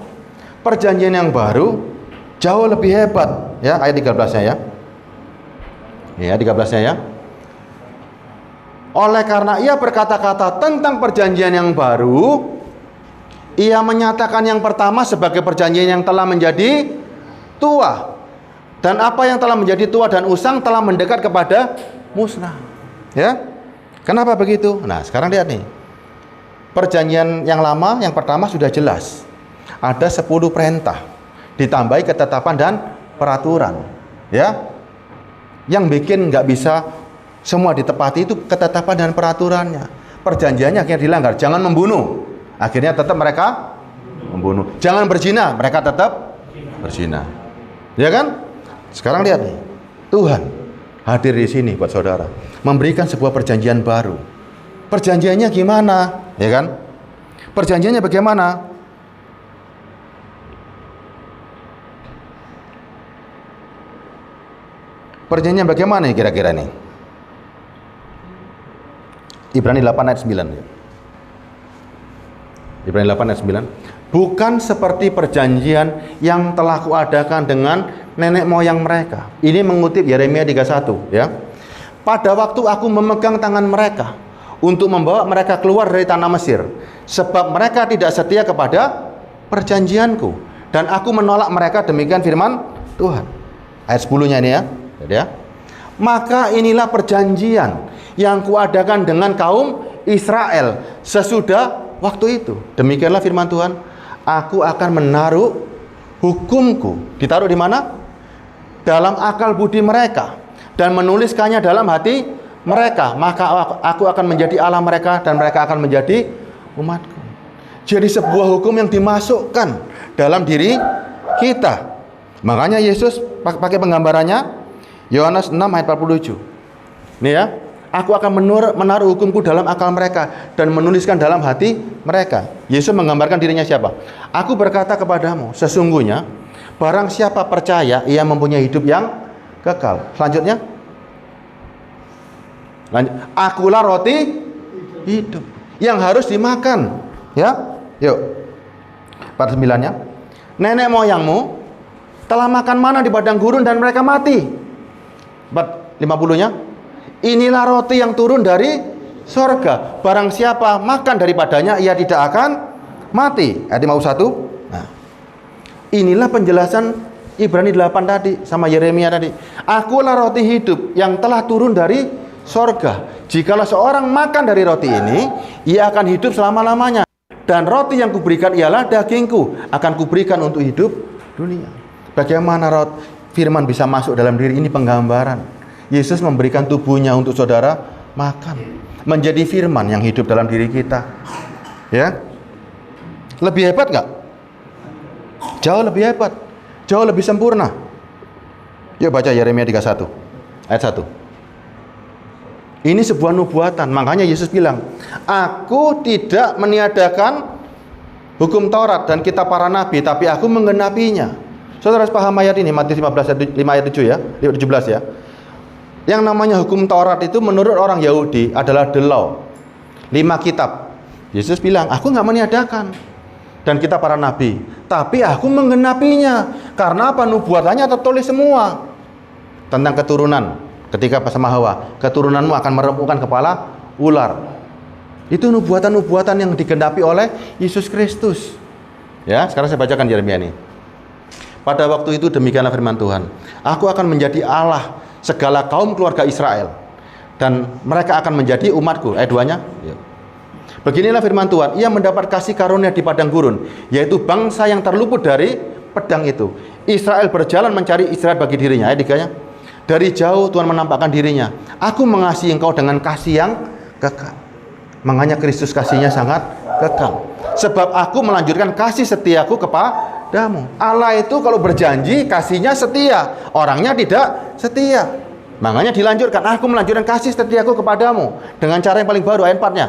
Perjanjian yang baru jauh lebih hebat, ya, ayat 13-nya ya. Ya, 13-nya ya. Oleh karena ia berkata-kata tentang perjanjian yang baru, ia menyatakan yang pertama sebagai perjanjian yang telah menjadi tua. Dan apa yang telah menjadi tua dan usang telah mendekat kepada musnah. Ya. Kenapa begitu? Nah, sekarang lihat nih. Perjanjian yang lama, yang pertama sudah jelas. Ada 10 perintah, ditambahi ketetapan dan peraturan. Ya. Yang bikin nggak bisa semua ditepati itu ketetapan dan peraturannya. Perjanjiannya akhirnya dilanggar. Jangan membunuh, akhirnya tetap mereka membunuh. Jangan berzina, mereka tetap berzina. Ya kan? Sekarang lihat nih, Tuhan hadir di sini buat saudara, memberikan sebuah perjanjian baru. Perjanjiannya gimana? Ya kan? Perjanjiannya bagaimana? Perjanjiannya bagaimana nih kira-kira nih? Ibrani 8 ayat 9. Ibrani 8 ayat 9. Bukan seperti perjanjian yang telah kuadakan dengan nenek moyang mereka. Ini mengutip Yeremia 31 ya. Pada waktu aku memegang tangan mereka untuk membawa mereka keluar dari tanah Mesir, sebab mereka tidak setia kepada perjanjianku, dan aku menolak mereka, demikian firman Tuhan. Ayat 10-nya ini ya. Ya. Maka inilah perjanjian yang kuadakan dengan kaum Israel sesudah waktu itu. Demikianlah firman Tuhan, aku akan menaruh hukumku. Ditaruh di mana? Dalam akal budi mereka, dan menuliskannya dalam hati mereka. Maka aku akan menjadi Allah mereka, dan mereka akan menjadi umatku. Jadi sebuah hukum yang dimasukkan dalam diri kita. Makanya Yesus pakai penggambarannya Yohanes 6 ayat 47. Nih ya, aku akan menaruh hukumku dalam akal mereka dan menuliskan dalam hati mereka. Yesus menggambarkan dirinya siapa? Aku berkata kepadamu, sesungguhnya barang siapa percaya, ia mempunyai hidup yang kekal. Selanjutnya, akulah roti hidup yang harus dimakan. Ya, yuk. 49-nya, nenek moyangmu telah makan mana di padang gurun dan mereka mati. 50-nya, inilah roti yang turun dari sorga. Barang siapa makan daripadanya, ia tidak akan mati. Ayat 51. Nah, inilah penjelasan Ibrani 8 tadi sama Yeremia tadi. Akulah roti hidup yang telah turun dari sorga. Jikalau seorang makan dari roti ini, ia akan hidup selama-lamanya. Dan roti yang kuberikan ialah dagingku, akan kuberikan untuk hidup dunia. Bagaimana firman bisa masuk dalam diri ini? Penggambaran. Yesus memberikan tubuhnya untuk saudara makan, menjadi firman yang hidup dalam diri kita. Ya, lebih hebat nggak? Jauh lebih hebat, jauh lebih sempurna. Yuk baca Yeremia 31 ayat 1. Ini sebuah nubuatan. Makanya Yesus bilang, aku tidak meniadakan hukum Taurat dan kitab para nabi, tapi aku menggenapinya. Saudara harus paham ayat ini, Matius 15 ayat 5 ayat 7 ya, 17 ya. Yang namanya hukum Taurat itu menurut orang Yahudi adalah the law, 5 kitab. Yesus bilang, aku nggak meniadakan dan kitab para nabi, tapi aku menggenapinya. Karena apa? Nubuatannya tertulis semua tentang keturunan. Ketika bersama Hawa, keturunanmu akan meremukkan kepala ular. Itu nubuatan-nubuatan yang digenapi oleh Yesus Kristus. Ya, sekarang saya bacakan Yeremia ini. Pada waktu itu demikianlah firman Tuhan. Aku akan menjadi Allah segala kaum keluarga Israel, dan mereka akan menjadi umatku. Ayat 2-nya. Ya. Beginilah firman Tuhan, ia mendapat kasih karunia di padang gurun, yaitu bangsa yang terluput dari pedang itu. Israel berjalan mencari istirahat bagi dirinya. Ayat 3-nya. Dari jauh Tuhan menampakkan dirinya. Aku mengasihi engkau dengan kasih yang kekal. Makanya Kristus kasihnya sangat kekal. Sebab aku melanjutkan kasih setiaku kepadamu. Allah itu kalau berjanji kasihnya setia, orangnya tidak setia. Makanya dilanjutkan, aku melanjutkan kasih setiaku kepadamu dengan cara yang paling baru. Ayat 4-nya.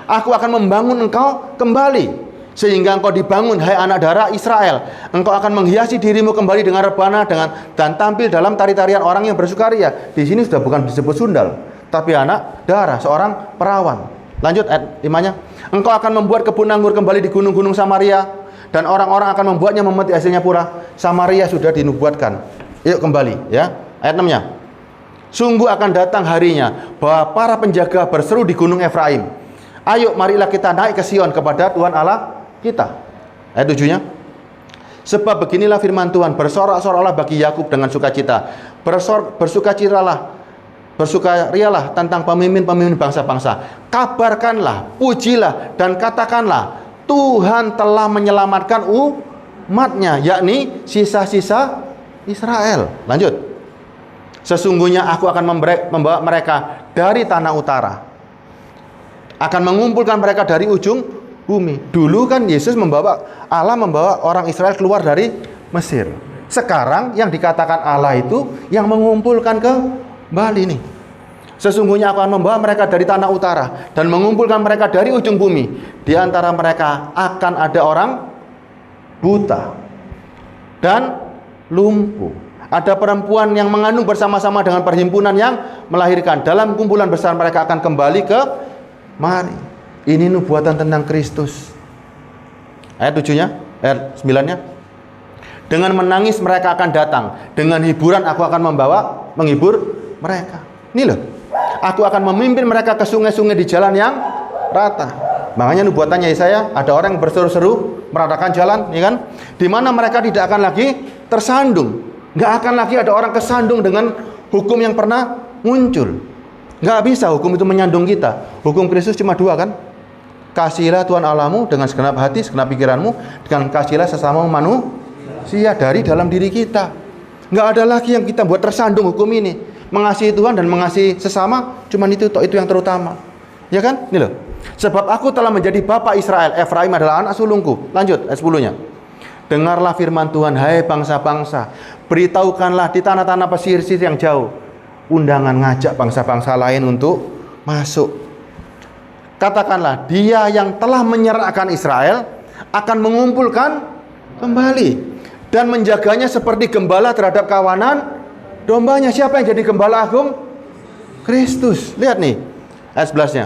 Aku akan membangun engkau kembali, sehingga engkau dibangun, hai anak darah Israel. Engkau akan menghiasi dirimu kembali dengan rebana dan tampil dalam tari-tarian orang yang bersukaria. Di sini sudah bukan disebut sundal, tapi anak darah, seorang perawan. Lanjut ayat 5-nya. Engkau akan membuat kebun anggur kembali di gunung-gunung Samaria, dan orang-orang akan membuatnya memetik hasilnya pura. Samaria sudah dinubuatkan. Yuk kembali ya. Ayat 6-nya. Sungguh akan datang harinya bahwa para penjaga berseru di gunung Efraim. Ayo marilah kita naik ke Sion kepada Tuhan Allah kita. Ayat 7-nya. Sebab beginilah firman Tuhan, bersorak-soraklah bagi Yakub dengan sukacita. Bersukarialah tentang pemimpin-pemimpin bangsa-bangsa. Kabarkanlah, pujilah, dan katakanlah, Tuhan telah menyelamatkan umatnya, yakni sisa-sisa Israel. Lanjut. Sesungguhnya aku akan membawa mereka dari tanah utara, akan mengumpulkan mereka dari ujung bumi. Dulu kan Allah membawa orang Israel keluar dari Mesir. Sekarang yang dikatakan Allah itu yang mengumpulkan kembali nih. Sesungguhnya aku akan membawa mereka dari tanah utara dan mengumpulkan mereka dari ujung bumi. Di antara mereka akan ada orang buta dan lumpuh. Ada perempuan yang mengandung bersama-sama dengan perhimpunan yang melahirkan. Dalam kumpulan besar mereka akan kembali ke mari. Ini nubuatan tentang Kristus. Ayat 7-nya, ayat 9-nya. Dengan menangis mereka akan datang, dengan hiburan aku akan menghibur mereka. Ini loh. Aku akan memimpin mereka ke sungai-sungai di jalan yang rata. Makanya nubuatannya Yesaya, ada orang yang berseru-seru meratakan jalan, ya kan? Di mana mereka tidak akan lagi tersandung. Nggak akan lagi ada orang kesandung dengan hukum yang pernah muncul. Nggak bisa hukum itu menyandung kita. Hukum Kristus cuma dua kan? Kasihilah Tuhan Allahmu dengan segenap hati, segenap pikiranmu, dengan kasihilah sesama manusia dari dalam diri kita. Nggak ada lagi yang kita buat tersandung hukum ini. Mengasihi Tuhan dan mengasihi sesama, cuma itu yang terutama. Ya kan? Ini loh. Sebab aku telah menjadi bapa Israel, Efraim adalah anak sulungku. Lanjut ayat 10-nya. Dengarlah firman Tuhan, hai bangsa-bangsa, beritahukanlah di tanah-tanah pesisir yang jauh, undangan ngajak bangsa-bangsa lain untuk masuk. Katakanlah, dia yang telah menyerahkan Israel akan mengumpulkan kembali dan menjaganya seperti gembala terhadap kawanan dombanya. Siapa yang jadi gembala agung? Kristus. Lihat nih ayat 11-nya.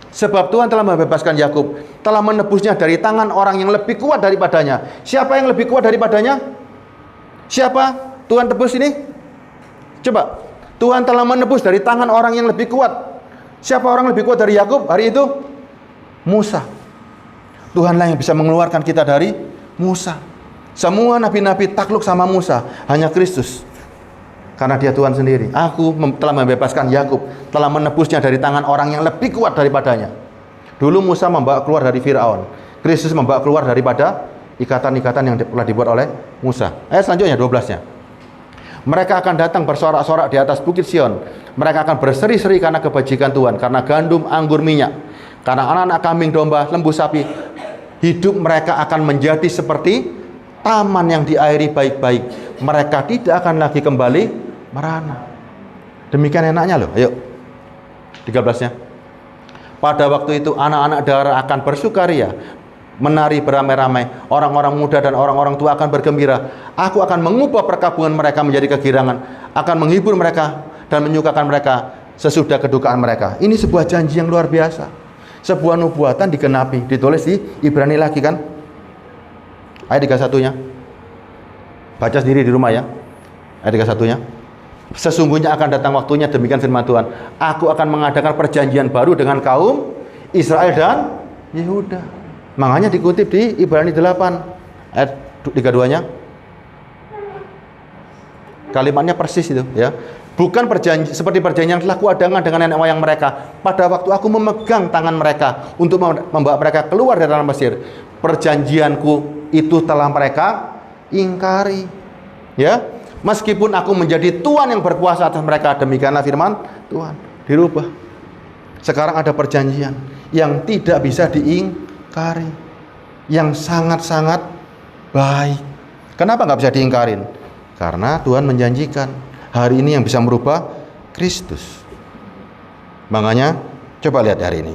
Sebab Tuhan telah membebaskan Yakub, telah menebusnya dari tangan orang yang lebih kuat daripadanya. Siapa yang lebih kuat daripadanya? Siapa Tuhan tebus ini? Coba. Tuhan telah menebus dari tangan orang yang lebih kuat. Siapa orang lebih kuat dari Yakub hari itu? Musa. Tuhanlah yang bisa mengeluarkan kita dari Musa. Semua nabi-nabi takluk sama Musa, hanya Kristus. Karena dia Tuhan sendiri. Aku telah membebaskan Yakub, telah menebusnya dari tangan orang yang lebih kuat daripadanya. Dulu Musa membawa keluar dari Firaun. Kristus membawa keluar daripada ikatan-ikatan yang telah dibuat oleh Musa. Ayat selanjutnya 12-nya. Mereka akan datang bersorak-sorak di atas bukit Sion. Mereka akan berseri-seri karena kebajikan Tuhan, karena gandum, anggur, minyak, karena anak-anak kambing, domba, lembu, sapi. Hidup mereka akan menjadi seperti taman yang diairi baik-baik. Mereka tidak akan lagi kembali merana. Demikian enaknya loh. Ayo 13-nya. Pada waktu itu anak-anak darah akan bersukaria, menari beramai-ramai, orang-orang muda dan orang-orang tua akan bergembira. Aku akan mengubah perkabungan mereka menjadi kegirangan, akan menghibur mereka dan menyukakan mereka sesudah kedukaan mereka. Ini sebuah janji yang luar biasa. Sebuah nubuatan digenapi. Ditulis di Ibrani lagi kan? Ayat 31-nya. Baca sendiri di rumah ya. Ayat 31-nya. Sesungguhnya akan datang waktunya, demikian firman Tuhan, aku akan mengadakan perjanjian baru dengan kaum Israel dan Yehuda. Makanya dikutip di Ibrani 8 ayat 32-nya. Kalimatnya persis itu ya. Bukan seperti perjanjian yang telah kuadakan dengan nenek moyang mereka pada waktu aku memegang tangan mereka untuk membawa mereka keluar dari tanah Mesir. Perjanjianku itu telah mereka ingkari. Ya, meskipun aku menjadi Tuhan yang berkuasa atas mereka, demikianlah firman Tuhan. Dirubah. Sekarang ada perjanjian yang tidak bisa diingkari, yang sangat-sangat baik. Kenapa nggak bisa diingkarin? Karena Tuhan menjanjikan hari ini yang bisa merubah Kristus. Makanya coba lihat hari ini,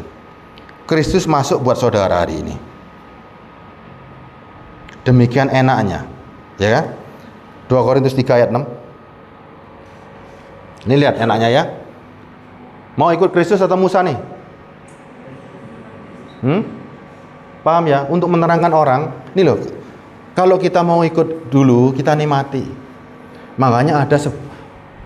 Kristus masuk buat saudara hari ini. Demikian enaknya, ya kan? 2 Korintus 3 ayat 6. Ini lihat enaknya ya. Mau ikut Kristus atau Musa nih? Paham ya? Untuk menerangkan orang, ini loh. Kalau kita mau ikut dulu, kita nikmati. Makanya ada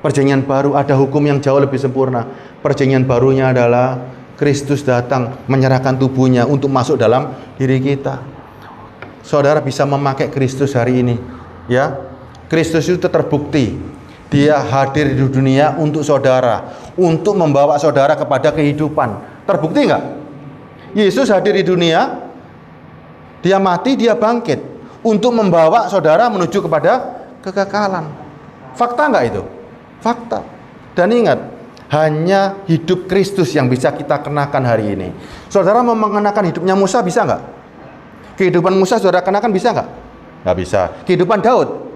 perjanjian baru, ada hukum yang jauh lebih sempurna. Perjanjian barunya adalah Kristus datang menyerahkan tubuhnya untuk masuk dalam diri kita. Saudara bisa memakai Kristus hari ini, ya. Kristus itu terbukti dia hadir di dunia untuk saudara, untuk membawa saudara kepada kehidupan. Terbukti nggak? Yesus hadir di dunia, dia mati, dia bangkit untuk membawa saudara menuju kepada kekekalan. Fakta nggak itu? Fakta. Dan ingat, hanya hidup Kristus yang bisa kita kenakan hari ini. Saudara mau mengenakan hidupnya Musa, bisa nggak? Kehidupan Musa saudara kenakan, bisa nggak? Nggak bisa. Kehidupan Daud?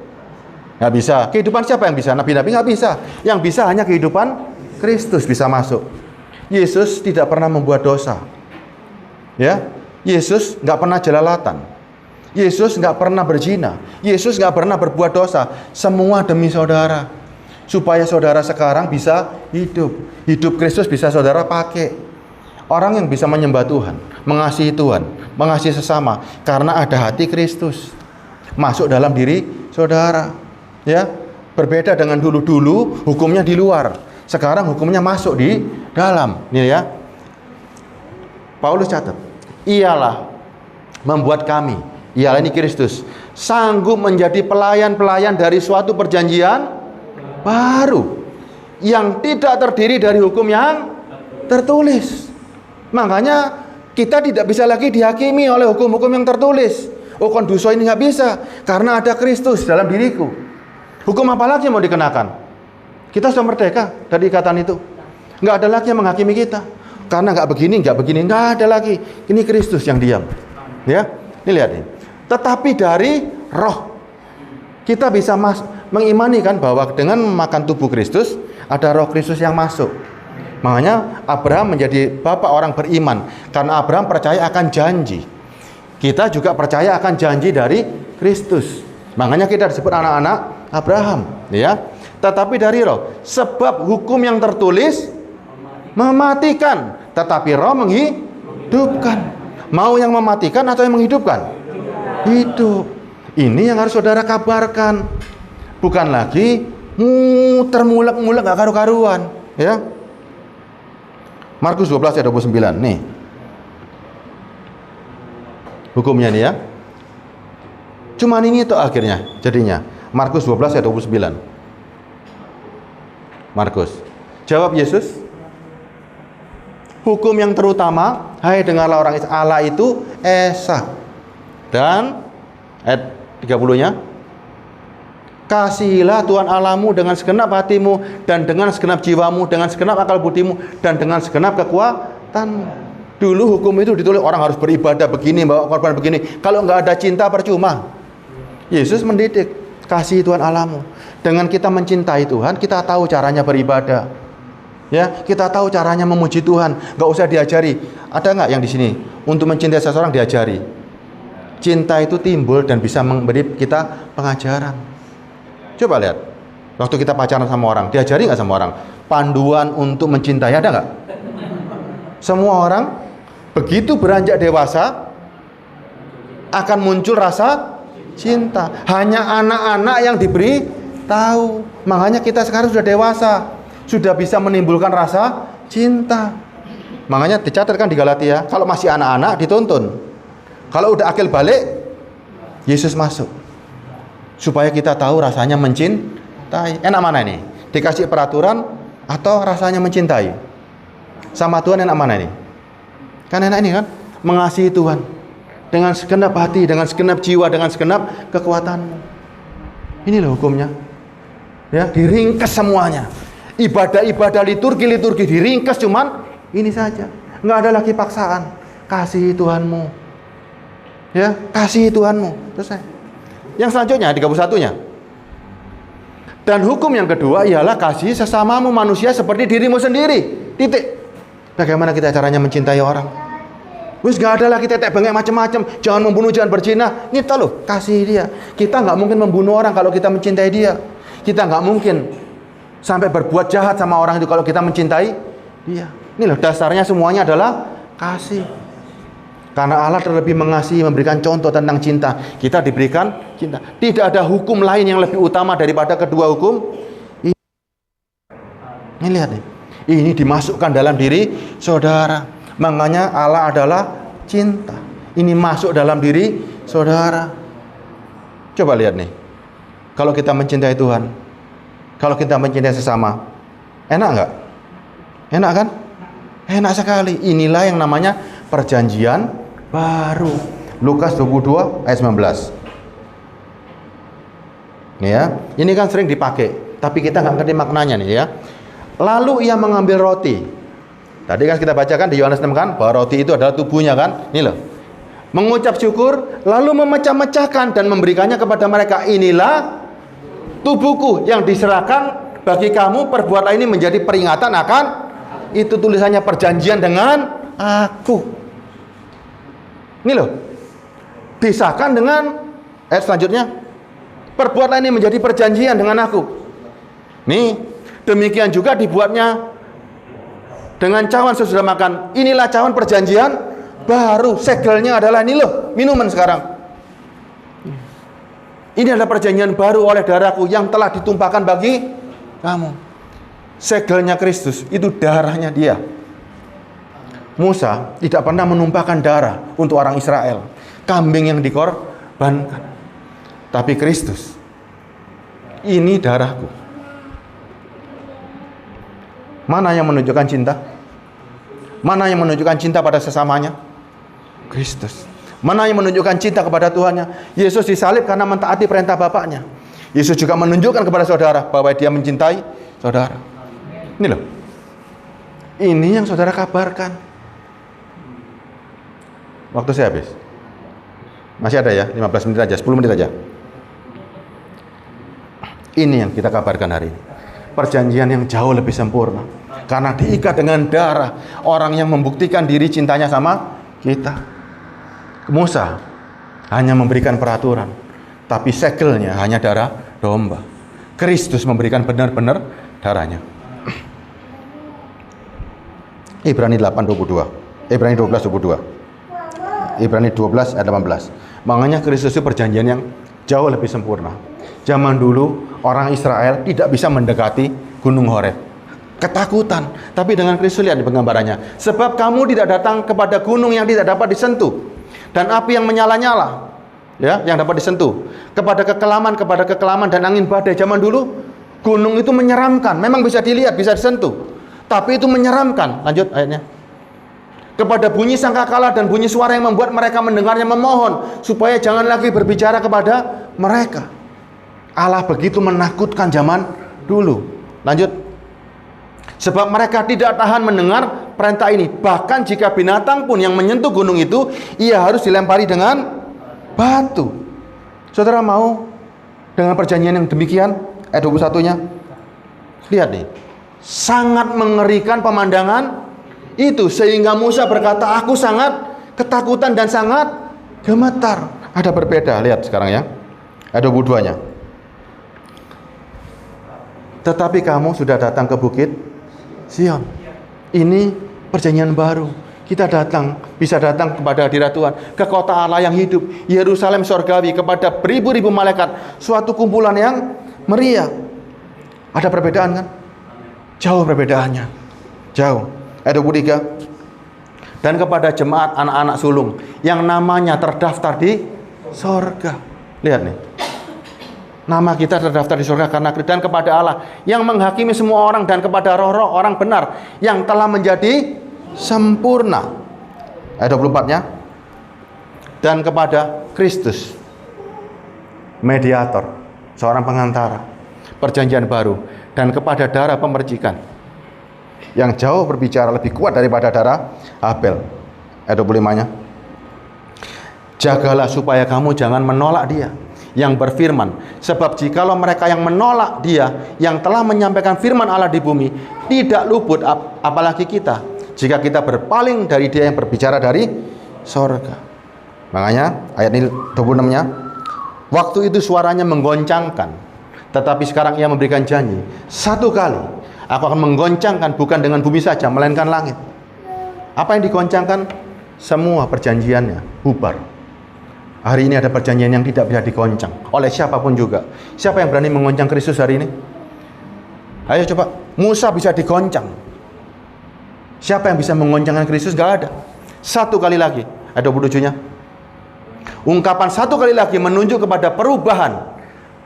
Nggak bisa. Kehidupan siapa yang bisa? Nabi-nabi nggak bisa. Yang bisa hanya kehidupan Kristus bisa masuk. Yesus tidak pernah membuat dosa. Ya, Yesus nggak pernah jelalatan. Yesus nggak pernah berzina. Yesus nggak pernah berbuat dosa. Semua demi saudara, supaya saudara sekarang bisa hidup. Hidup Kristus bisa saudara pakai. Orang yang bisa menyembah Tuhan, mengasihi Tuhan, mengasihi sesama, karena ada hati Kristus masuk dalam diri saudara. Ya, berbeda dengan dulu hukumnya di luar. Sekarang hukumnya masuk di dalam. Nih ya. Paulus catat, ialah membuat kami, ialah ini Kristus, sanggup menjadi pelayan-pelayan dari suatu perjanjian baru yang tidak terdiri dari hukum yang tertulis. Makanya kita tidak bisa lagi dihakimi oleh hukum-hukum yang tertulis. Oh, kon dosa ini nggak bisa karena ada Kristus dalam diriku. Hukum apa lagi yang mau dikenakan? Kita sudah merdeka dari ikatan itu. Nggak ada lagi yang menghakimi kita. Karena nggak begini, nggak ada lagi. Ini Kristus yang diam. Ya, ini lihat nih. Tetapi dari roh kita bisa mengimani kan bahwa dengan memakan tubuh Kristus ada roh Kristus yang masuk. Makanya Abraham menjadi bapak orang beriman karena Abraham percaya akan janji. Kita juga percaya akan janji dari Kristus. Makanya kita disebut anak-anak Abraham, ya. Tetapi dari roh, sebab hukum yang tertulis mematikan, tetapi roh menghidupkan. Mau yang mematikan atau yang menghidupkan? Hidup. Ini yang harus saudara kabarkan. Bukan lagi muter-mulek-mulek gak karu-karuan, ya. Markus 12 ayat 29 nih. Hukumnya nih ya. Cuman ini tuh akhirnya jadinya. Markus 12 ayat 29. Markus. Jawab Yesus, hukum yang terutama, hai dengarlah orang Allah itu esa. Dan ayat 30-nya, kasihilah Tuhan Allahmu dengan segenap hatimu dan dengan segenap jiwamu, dengan segenap akal budimu dan dengan segenap kekuatanmu. Dulu hukum itu ditulis orang harus beribadah begini, bawa korban begini. Kalau nggak ada cinta percuma. Yesus mendidik, kasihi Tuhan Allahmu. Dengan kita mencintai Tuhan, kita tahu caranya beribadah. Ya, kita tahu caranya memuji Tuhan. Nggak usah diajari. Ada nggak yang di sini untuk mencintai seseorang diajari? Cinta itu timbul dan bisa memberi kita pengajaran. Coba lihat, waktu kita pacaran sama orang, diajari nggak sama orang? Panduan untuk mencintai ada nggak? Semua orang begitu beranjak dewasa akan muncul rasa cinta. Hanya anak-anak yang diberi tahu. Makanya kita sekarang sudah dewasa, sudah bisa menimbulkan rasa cinta. Makanya dicatatkan di Galatia, kalau masih anak-anak dituntun. Kalau udah akil balik, Yesus masuk. Supaya kita tahu rasanya mencintai. Enak mana ini? Dikasih peraturan atau rasanya mencintai? Sama Tuhan enak mana ini? Kan enak ini kan? Mengasihi Tuhan dengan segenap hati, dengan segenap jiwa, dengan segenap kekuatanmu. Ini loh hukumnya. Ya, diringkas semuanya. Ibadah-ibadah, liturgi diringkas, cuman ini saja. Nggak ada lagi paksaan. Kasihi Tuhanmu. Ya, kasihi Tuhanmu. Selesai. Yang selanjutnya 31-nya. Dan hukum yang kedua ialah kasihi sesamamu manusia seperti dirimu sendiri. Titik. Bagaimana kita caranya mencintai orang? Wis gak ada lagi tetek bengek macam-macam. Jangan membunuh, jangan berzina. Kita loh, kasih dia. Kita nggak mungkin membunuh orang kalau kita mencintai dia. Kita nggak mungkin sampai berbuat jahat sama orang itu kalau kita mencintai dia. Ini loh, dasarnya semuanya adalah kasih. Karena Allah terlebih mengasihi, memberikan contoh tentang cinta. Kita diberikan cinta. Tidak ada hukum lain yang lebih utama daripada kedua hukum. Ini lihat nih. Ini dimasukkan dalam diri saudara. Makanya Allah adalah cinta. Ini masuk dalam diri saudara. Coba lihat nih. Kalau kita mencintai Tuhan, kalau kita mencintai sesama, enak nggak? Enak kan? Enak sekali. Inilah yang namanya perjanjian baru. Lukas 22 ayat 19. Nih ya, ini kan sering dipakai, tapi kita nggak ngerti maknanya nih ya. Lalu ia mengambil roti. Tadi kan kita bacakan di Yohanes 6 kan, bahwa roti itu adalah tubuhnya kan. Ini loh. Mengucap syukur, lalu memecah-mecahkan dan memberikannya kepada mereka. Inilah tubuhku yang diserahkan bagi kamu, perbuatlah ini menjadi peringatan akan itu. Tulisannya perjanjian dengan aku. Ini loh, disahkan dengan ayat selanjutnya, perbuatlah ini menjadi perjanjian dengan aku. Nih, demikian juga dibuatnya dengan cawan sesudah makan. Inilah cawan perjanjian baru. Segelnya adalah ini loh, minuman sekarang. Ini adalah perjanjian baru oleh darahku yang telah ditumpahkan bagi kamu. Segelnya Kristus, itu darahnya dia. Musa tidak pernah menumpahkan darah untuk orang Israel. Kambing yang dikorbankan. Tapi Kristus, ini darahku. Mana yang menunjukkan cinta? Mana yang menunjukkan cinta pada sesamanya? Kristus. Mana yang menunjukkan cinta kepada Tuhannya? Yesus disalib karena mentaati perintah Bapaknya. Yesus juga menunjukkan kepada saudara bahwa dia mencintai saudara. Ini loh. Ini yang saudara kabarkan. Waktu saya habis. Masih ada ya, 15 menit aja, 10 menit aja. Ini yang kita kabarkan hari ini. Perjanjian yang jauh lebih sempurna. Karena diikat dengan darah orang yang membuktikan diri cintanya sama kita. Musa hanya memberikan peraturan, tapi segelnya hanya darah domba. Kristus memberikan benar-benar darahnya. Ibrani 8:22. Ibrani 12:22. Ibrani 12 ayat 18. Makanya Kristus itu perjanjian yang jauh lebih sempurna. Zaman dulu orang Israel tidak bisa mendekati Gunung Horeb. Ketakutan. Tapi dengan Kristus, lihat di penggambarannya. Sebab kamu tidak datang kepada gunung yang tidak dapat disentuh, dan api yang menyala-nyala, ya, yang dapat disentuh. Kepada kekelaman dan angin badai. Zaman dulu gunung itu menyeramkan. Memang bisa dilihat, bisa disentuh, tapi itu menyeramkan. Lanjut ayatnya. Kepada bunyi sangkakala dan bunyi suara yang membuat mereka mendengarnya memohon supaya jangan lagi berbicara kepada mereka. Allah begitu menakutkan zaman dulu. Lanjut. Sebab mereka tidak tahan mendengar perintah ini. Bahkan jika binatang pun yang menyentuh gunung itu, ia harus dilempari dengan batu. Saudara mau dengan perjanjian yang demikian? Ayat 21-nya. Lihat nih. Sangat mengerikan pemandangan itu. Sehingga Musa berkata, aku sangat ketakutan dan sangat gemetar. Ada berbeda. Lihat sekarang ya. Ayat 22-nya. Tetapi kamu sudah datang ke bukit Sion. Ini perjanjian baru. Kita bisa datang kepada hadirat Tuhan, ke kota Allah yang hidup, Yerusalem sorgawi, kepada beribu-ribu malaikat, suatu kumpulan yang meriah. Ada perbedaan kan? Jauh perbedaannya. Jauh. Ayat 23. dan kepada jemaat anak-anak sulung yang namanya terdaftar di sorga. Lihat nih, nama kita terdaftar di sorga karena dan kepada Allah yang menghakimi semua orang dan kepada roh-roh orang benar yang telah menjadi sempurna. Ayat 24-nya. Dan kepada Kristus, mediator, seorang pengantara perjanjian baru, dan kepada darah pemercikan yang jauh berbicara lebih kuat daripada darah Abel. Ayat 25-nya. Jagalah supaya kamu jangan menolak Dia yang berfirman, sebab jikalau mereka yang menolak Dia yang telah menyampaikan firman Allah di bumi tidak luput, apalagi kita, jika kita berpaling dari Dia yang berbicara dari sorga. Makanya ayat 26-nya, waktu itu suaranya menggoncangkan, tetapi sekarang Ia memberikan janji, satu kali aku akan menggoncangkan bukan dengan bumi saja, melainkan langit. Apa yang digoncangkan? Semua perjanjiannya bubar. Hari ini ada perjanjian yang tidak bisa digoncang oleh siapapun juga. Siapa yang berani menggoncang Kristus hari ini? Ayo coba. Musa bisa digoncang. Siapa yang bisa menggoncangkan Kristus? Gak ada. Satu kali lagi. Ayat 27-nya. Ungkapan satu kali lagi menunjuk kepada perubahan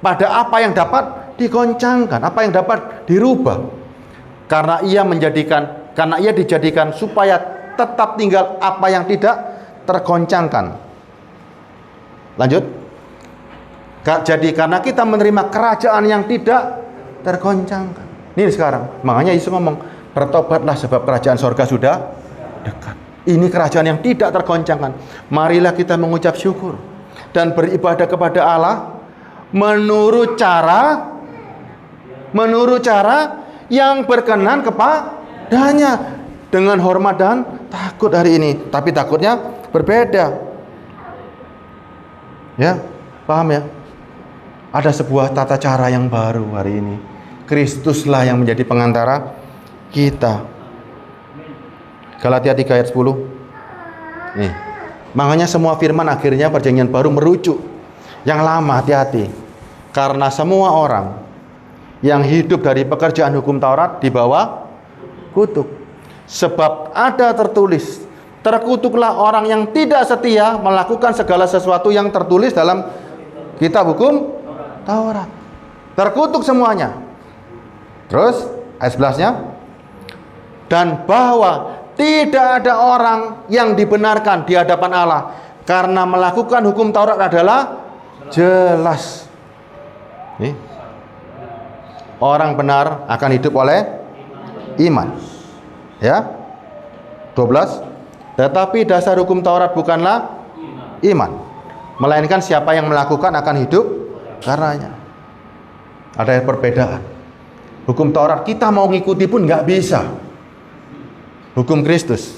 pada apa yang dapat digoncangkan, apa yang dapat dirubah. Karena ia dijadikan supaya tetap tinggal apa yang tidak tergoncangkan. Lanjut. Jadi karena kita menerima kerajaan yang tidak tergoncangkan. Ini sekarang. Makanya Yesus ngomong, bertobatlah sebab kerajaan sorga sudah dekat. Ini kerajaan yang tidak tergoncangkan. Marilah kita mengucap syukur dan beribadah kepada Allah menurut cara yang berkenan kepadanya, dengan hormat dan takut hari ini. Tapi takutnya berbeda. Ya, paham ya? Ada sebuah tata cara yang baru hari ini. Kristuslah yang menjadi pengantara kita. Galatia 3 ayat 10. Nih. Makanya semua firman akhirnya perjanjian baru merujuk. Yang lama hati-hati. Karena semua orang yang hidup dari pekerjaan hukum Taurat di bawah kutuk. Sebab ada tertulis, terkutuklah orang yang tidak setia melakukan segala sesuatu yang tertulis dalam kitab hukum Taurat. Terkutuk semuanya. Terus ayat 11-nya. Dan bahwa tidak ada orang yang dibenarkan di hadapan Allah karena melakukan hukum Taurat adalah jelas. Nih. Orang benar akan hidup oleh iman. Ya. 12. Tetapi dasar hukum Taurat bukanlah iman, melainkan siapa yang melakukan akan hidup karenanya. Ada perbedaan. Hukum Taurat kita mau ngikuti pun nggak bisa. Hukum Kristus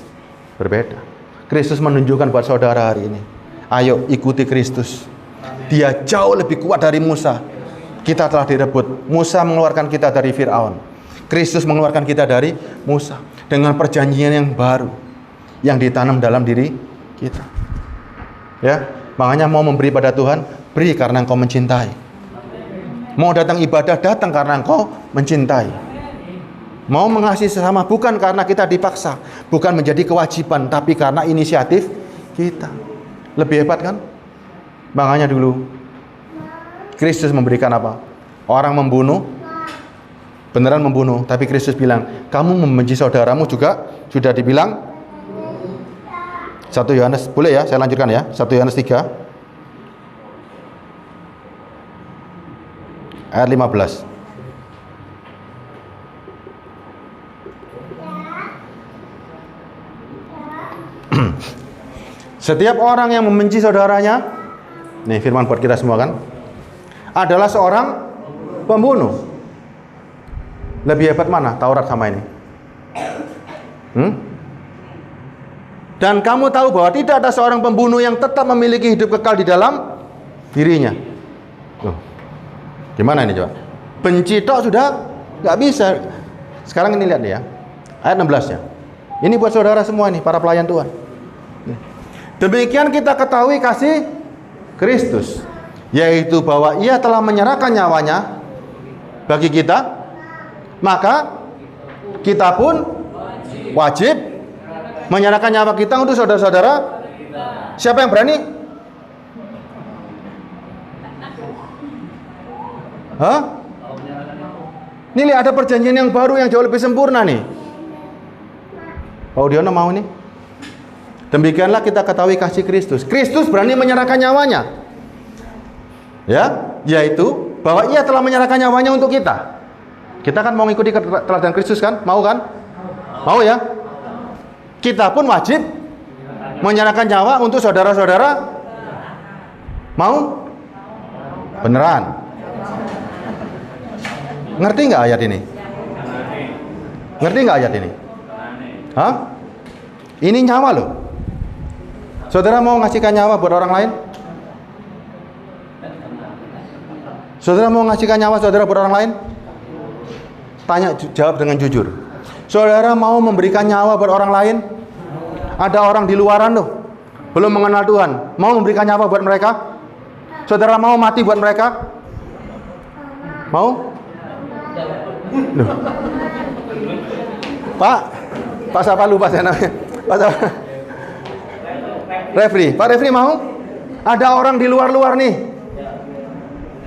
berbeda. Kristus menunjukkan buat saudara hari ini, ayo ikuti Kristus. Dia jauh lebih kuat dari Musa. Kita telah direbut. Musa mengeluarkan kita dari Firaun. Kristus mengeluarkan kita dari Musa dengan perjanjian yang baru yang ditanam dalam diri kita. Ya, makanya mau memberi pada Tuhan, beri karena engkau mencintai. Mau datang ibadah, datang karena engkau mencintai. Mau mengasihi sesama bukan karena kita dipaksa, bukan menjadi kewajiban, tapi karena inisiatif kita. Lebih hebat kan? Makanya dulu Kristus memberikan apa? Orang membunuh, beneran membunuh, tapi Kristus bilang, kamu membenci saudaramu juga sudah dibilang. 1 Yohanes, boleh ya saya lanjutkan ya, 1 Yohanes 3 ayat 15. Setiap orang yang membenci saudaranya, nih firman buat kita semua kan, adalah seorang pembunuh. Lebih hebat mana Taurat sama ini? Dan kamu tahu bahwa tidak ada seorang pembunuh yang tetap memiliki hidup kekal di dalam dirinya. Gimana ini coba? Benci tok sudah nggak bisa. Sekarang ini lihat ya, ayat 16-nya. Ini buat saudara semua nih, para pelayan Tuhan. Demikian kita ketahui kasih Kristus, yaitu bahwa Ia telah menyerahkan nyawanya bagi kita, maka kita pun wajib Menyerahkan nyawa kita untuk saudara-saudara. Siapa yang berani? Hah? Ini lihat, ada perjanjian yang baru yang jauh lebih sempurna nih. Oh, dia mau nih. Demikianlah kita ketahui kasih Kristus. Kristus berani menyerahkan nyawanya. Ya, yaitu bahwa ia telah menyerahkan nyawanya untuk kita. Kita kan mau ngikuti teladan Kristus kan? Mau kan? Mau ya? Kita pun wajib menyerahkan nyawa untuk saudara-saudara. Mau? Beneran? Ngerti nggak ayat ini? Ngerti nggak ayat ini? Hah? Ini nyawa loh. Saudara mau ngasihkan nyawa buat orang lain? Saudara mau ngasihkan nyawa saudara buat orang lain? Tanya, jawab dengan jujur. Saudara mau memberikan nyawa buat orang lain? Ada orang di luaran loh, belum mengenal Tuhan, mau memberikan nyawa buat mereka? Saudara mau mati buat mereka? Mau? Loh. Pak siapa lupa saya namanya? Pak siapa? Pak Refri mau? Ada orang di luar-luar nih.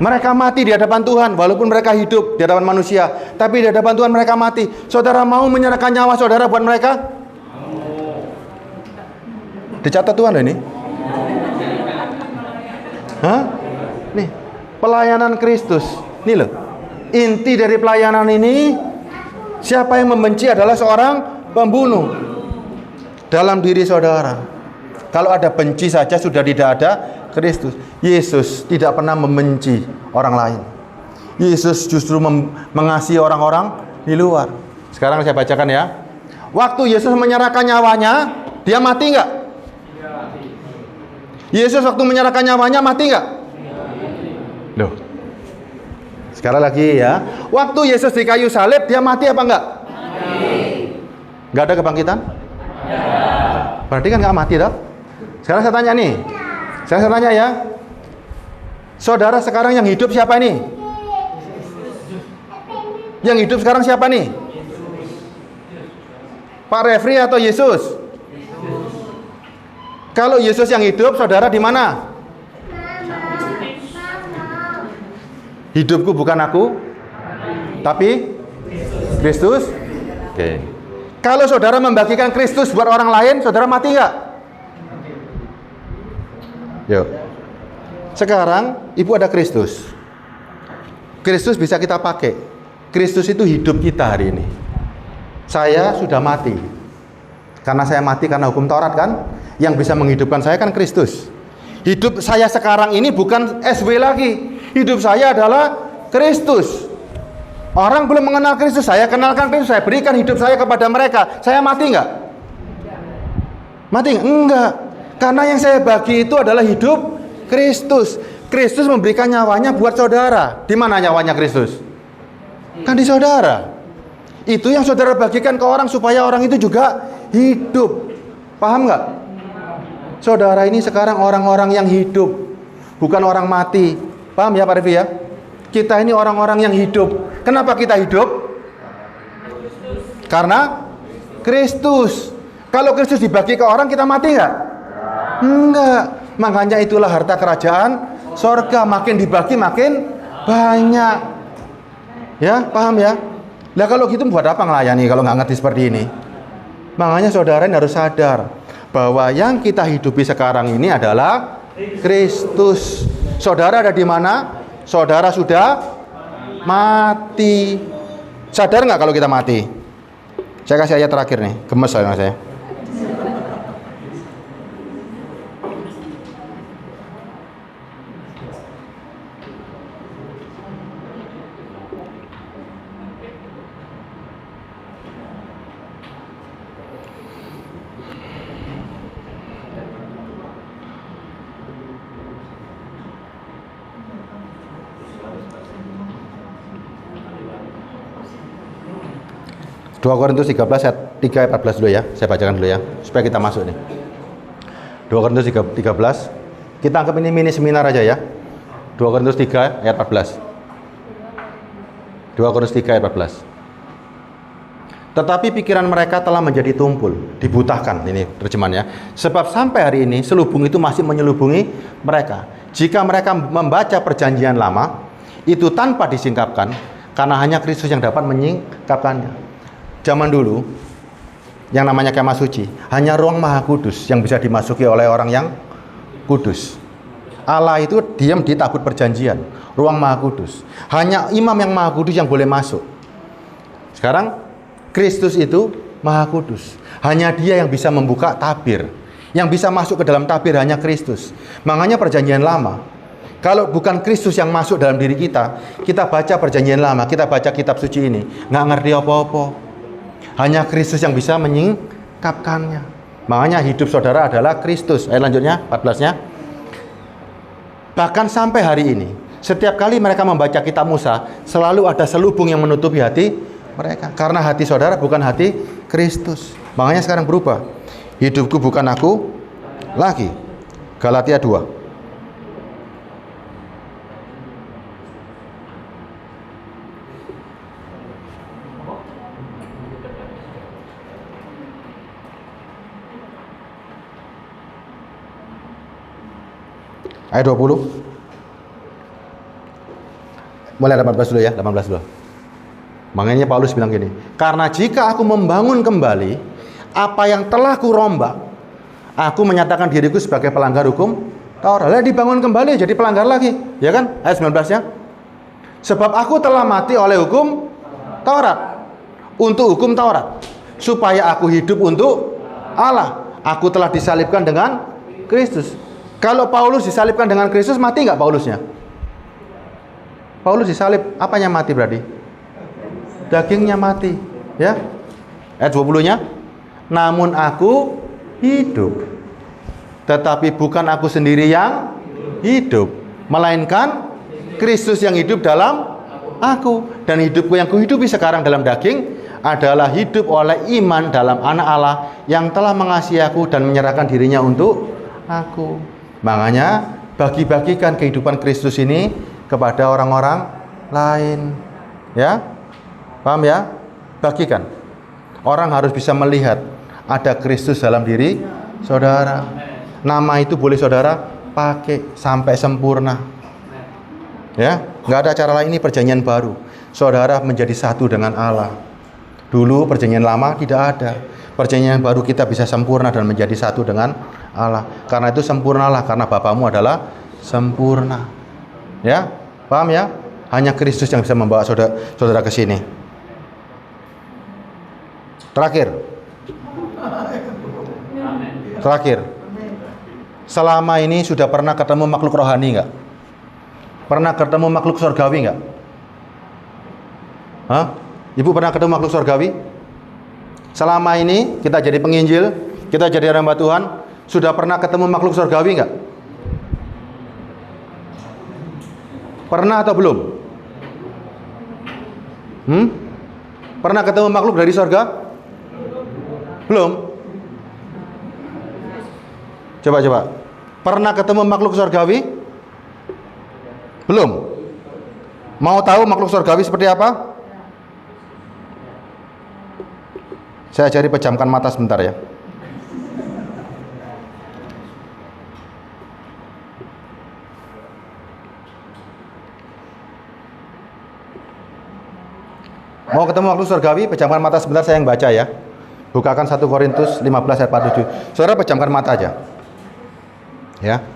Mereka mati di hadapan Tuhan, walaupun mereka hidup di hadapan manusia, tapi di hadapan Tuhan mereka mati. Saudara mau menyerahkan nyawa saudara buat mereka? Dicatat Tuhan loh ini. Hah? Nih, pelayanan Kristus. Nih loh. Inti dari pelayanan ini, siapa yang membenci adalah seorang pembunuh dalam diri saudara. Kalau ada benci saja sudah tidak ada Kristus. Yesus tidak pernah membenci orang lain. Yesus justru mengasihi orang-orang di luar. Sekarang saya bacakan ya. Waktu Yesus menyerahkan nyawanya, dia mati nggak? Yesus waktu menyerahkan nyawanya mati nggak? Loh. Sekali lagi ya. Waktu Yesus di kayu salib, dia mati apa enggak? Mati. Nggak ada kebangkitan? Berarti kan nggak mati dah. Sekarang saya tanya nih. Saya tanya ya. Saudara sekarang yang hidup siapa nih? Yang hidup sekarang siapa nih? Pak Refri atau Yesus? Kalau Yesus yang hidup, saudara di mana? Hidupku bukan aku, tapi Kristus. Oke. Kalau saudara membagikan Kristus buat orang lain, saudara mati nggak? Yuk. Sekarang ibu ada Kristus. Kristus bisa kita pakai. Kristus itu hidup kita hari ini. Saya sudah mati. Karena saya mati karena hukum Taurat kan? Yang bisa menghidupkan saya kan Kristus. Hidup saya sekarang ini bukan SW lagi. Hidup saya adalah Kristus. Orang belum mengenal Kristus, saya kenalkan Kristus, saya berikan hidup saya kepada mereka. Saya mati nggak? Mati nggak? Enggak. Karena yang saya bagi itu adalah hidup Kristus. Kristus memberikan nyawanya buat saudara. Di mana nyawanya Kristus? Kan di saudara. Itu yang saudara bagikan ke orang supaya orang itu juga hidup. Paham nggak? Saudara ini sekarang orang-orang yang hidup, bukan orang mati. Paham ya Pak Revi ya? Kita ini orang-orang yang hidup. Kenapa kita hidup? Karena Kristus. Kalau Kristus dibagi ke orang, kita mati nggak? Enggak. Makanya itulah harta kerajaan sorga. Makin dibagi makin banyak. Ya, paham ya? Lah kalau gitu buat apa ngelayani kalau nggak ngerti seperti ini? Makanya saudara ini harus sadar bahwa yang kita hidupi sekarang ini adalah Kristus. Saudara ada di mana? Saudara sudah mati. Sadar nggak kalau kita mati? Saya kasih ayat terakhir nih, gemes saya. 2 Korintus 13 ayat 3 ayat 14 dulu ya. Saya bacakan dulu ya supaya kita masuk nih. 2 Korintus 13. Kita anggap ini mini seminar aja ya. 2 Korintus 3 ayat 14. 2 Korintus 3 ayat 14. Tetapi pikiran mereka telah menjadi tumpul, dibutakan, ini terjemahannya. Sebab sampai hari ini selubung itu masih menyelubungi mereka. Jika mereka membaca perjanjian lama, itu tanpa disingkapkan, karena hanya Kristus yang dapat menyingkapkannya. Zaman dulu, yang namanya kemah suci, hanya ruang maha kudus yang bisa dimasuki oleh orang yang kudus. Allah itu diam di tabut perjanjian, ruang maha kudus. Hanya imam yang maha kudus yang boleh masuk. Sekarang, Kristus itu maha kudus. Hanya dia yang bisa membuka tabir. Yang bisa masuk ke dalam tabir hanya Kristus. Makanya perjanjian lama, kalau bukan Kristus yang masuk dalam diri kita, kita baca perjanjian lama, kita baca kitab suci ini, nggak ngerti apa-apa. Hanya Kristus yang bisa menyingkapkannya. Makanya hidup saudara adalah Kristus. Ayat lanjutnya, 14-nya. Bahkan sampai hari ini, setiap kali mereka membaca kitab Musa, selalu ada selubung yang menutupi hati mereka. Karena hati saudara bukan hati Kristus. Makanya sekarang berubah. Hidupku bukan aku lagi. Galatia 2. Ayat 20. Mulai 18 dulu ya, 18 dulu. Makanya Paulus bilang gini, karena jika aku membangun kembali apa yang telah kurombak, aku menyatakan diriku sebagai pelanggar hukum Taurat. Lah dibangun kembali jadi pelanggar lagi, ya kan? Ayat 19-nya. Sebab aku telah mati oleh hukum Taurat, untuk hukum Taurat, supaya aku hidup untuk Allah. Aku telah disalibkan dengan Kristus. Kalau Paulus disalibkan dengan Kristus, mati nggak Paulusnya? Paulus disalib, apanya mati berarti? Dagingnya mati, ya. Ayat 20-nya. Namun aku hidup, tetapi bukan aku sendiri yang hidup, melainkan Kristus yang hidup dalam aku. Dan hidupku yang kuhidupi sekarang dalam daging adalah hidup oleh iman dalam anak Allah yang telah mengasihi aku dan menyerahkan dirinya untuk aku. Makanya bagi-bagikan kehidupan Kristus ini kepada orang-orang lain, ya. Paham ya? Bagikan. Orang harus bisa melihat ada Kristus dalam diri saudara. Nama itu boleh saudara pakai sampai sempurna. Ya, nggak ada cara lain. Ini perjanjian baru. Saudara menjadi satu dengan Allah. Dulu perjanjian lama tidak ada. Perjanjian baru kita bisa sempurna dan menjadi satu dengan Allah. Karena itu sempurnalah, karena Bapamu adalah sempurna. Ya, paham ya? Hanya Kristus yang bisa membawa saudara ke sini. Terakhir, selama ini sudah pernah ketemu makhluk rohani nggak? Pernah ketemu makhluk surgawi nggak? Hah? Ibu pernah ketemu makhluk surgawi? Selama ini kita jadi penginjil, kita jadi hamba Tuhan, sudah pernah ketemu makhluk surgawi nggak? Pernah atau belum? Pernah ketemu makhluk dari surga? Belum? Coba. Pernah ketemu makhluk surgawi? Belum? Mau tahu makhluk surgawi seperti apa? Saya cari, pejamkan mata sebentar ya. Mau ketemu makhluk surgawi, pejamkan mata sebentar, saya yang baca ya. Bukakan 1 Korintus 15 ayat 47. Saudara pejamkan mata aja. Ya.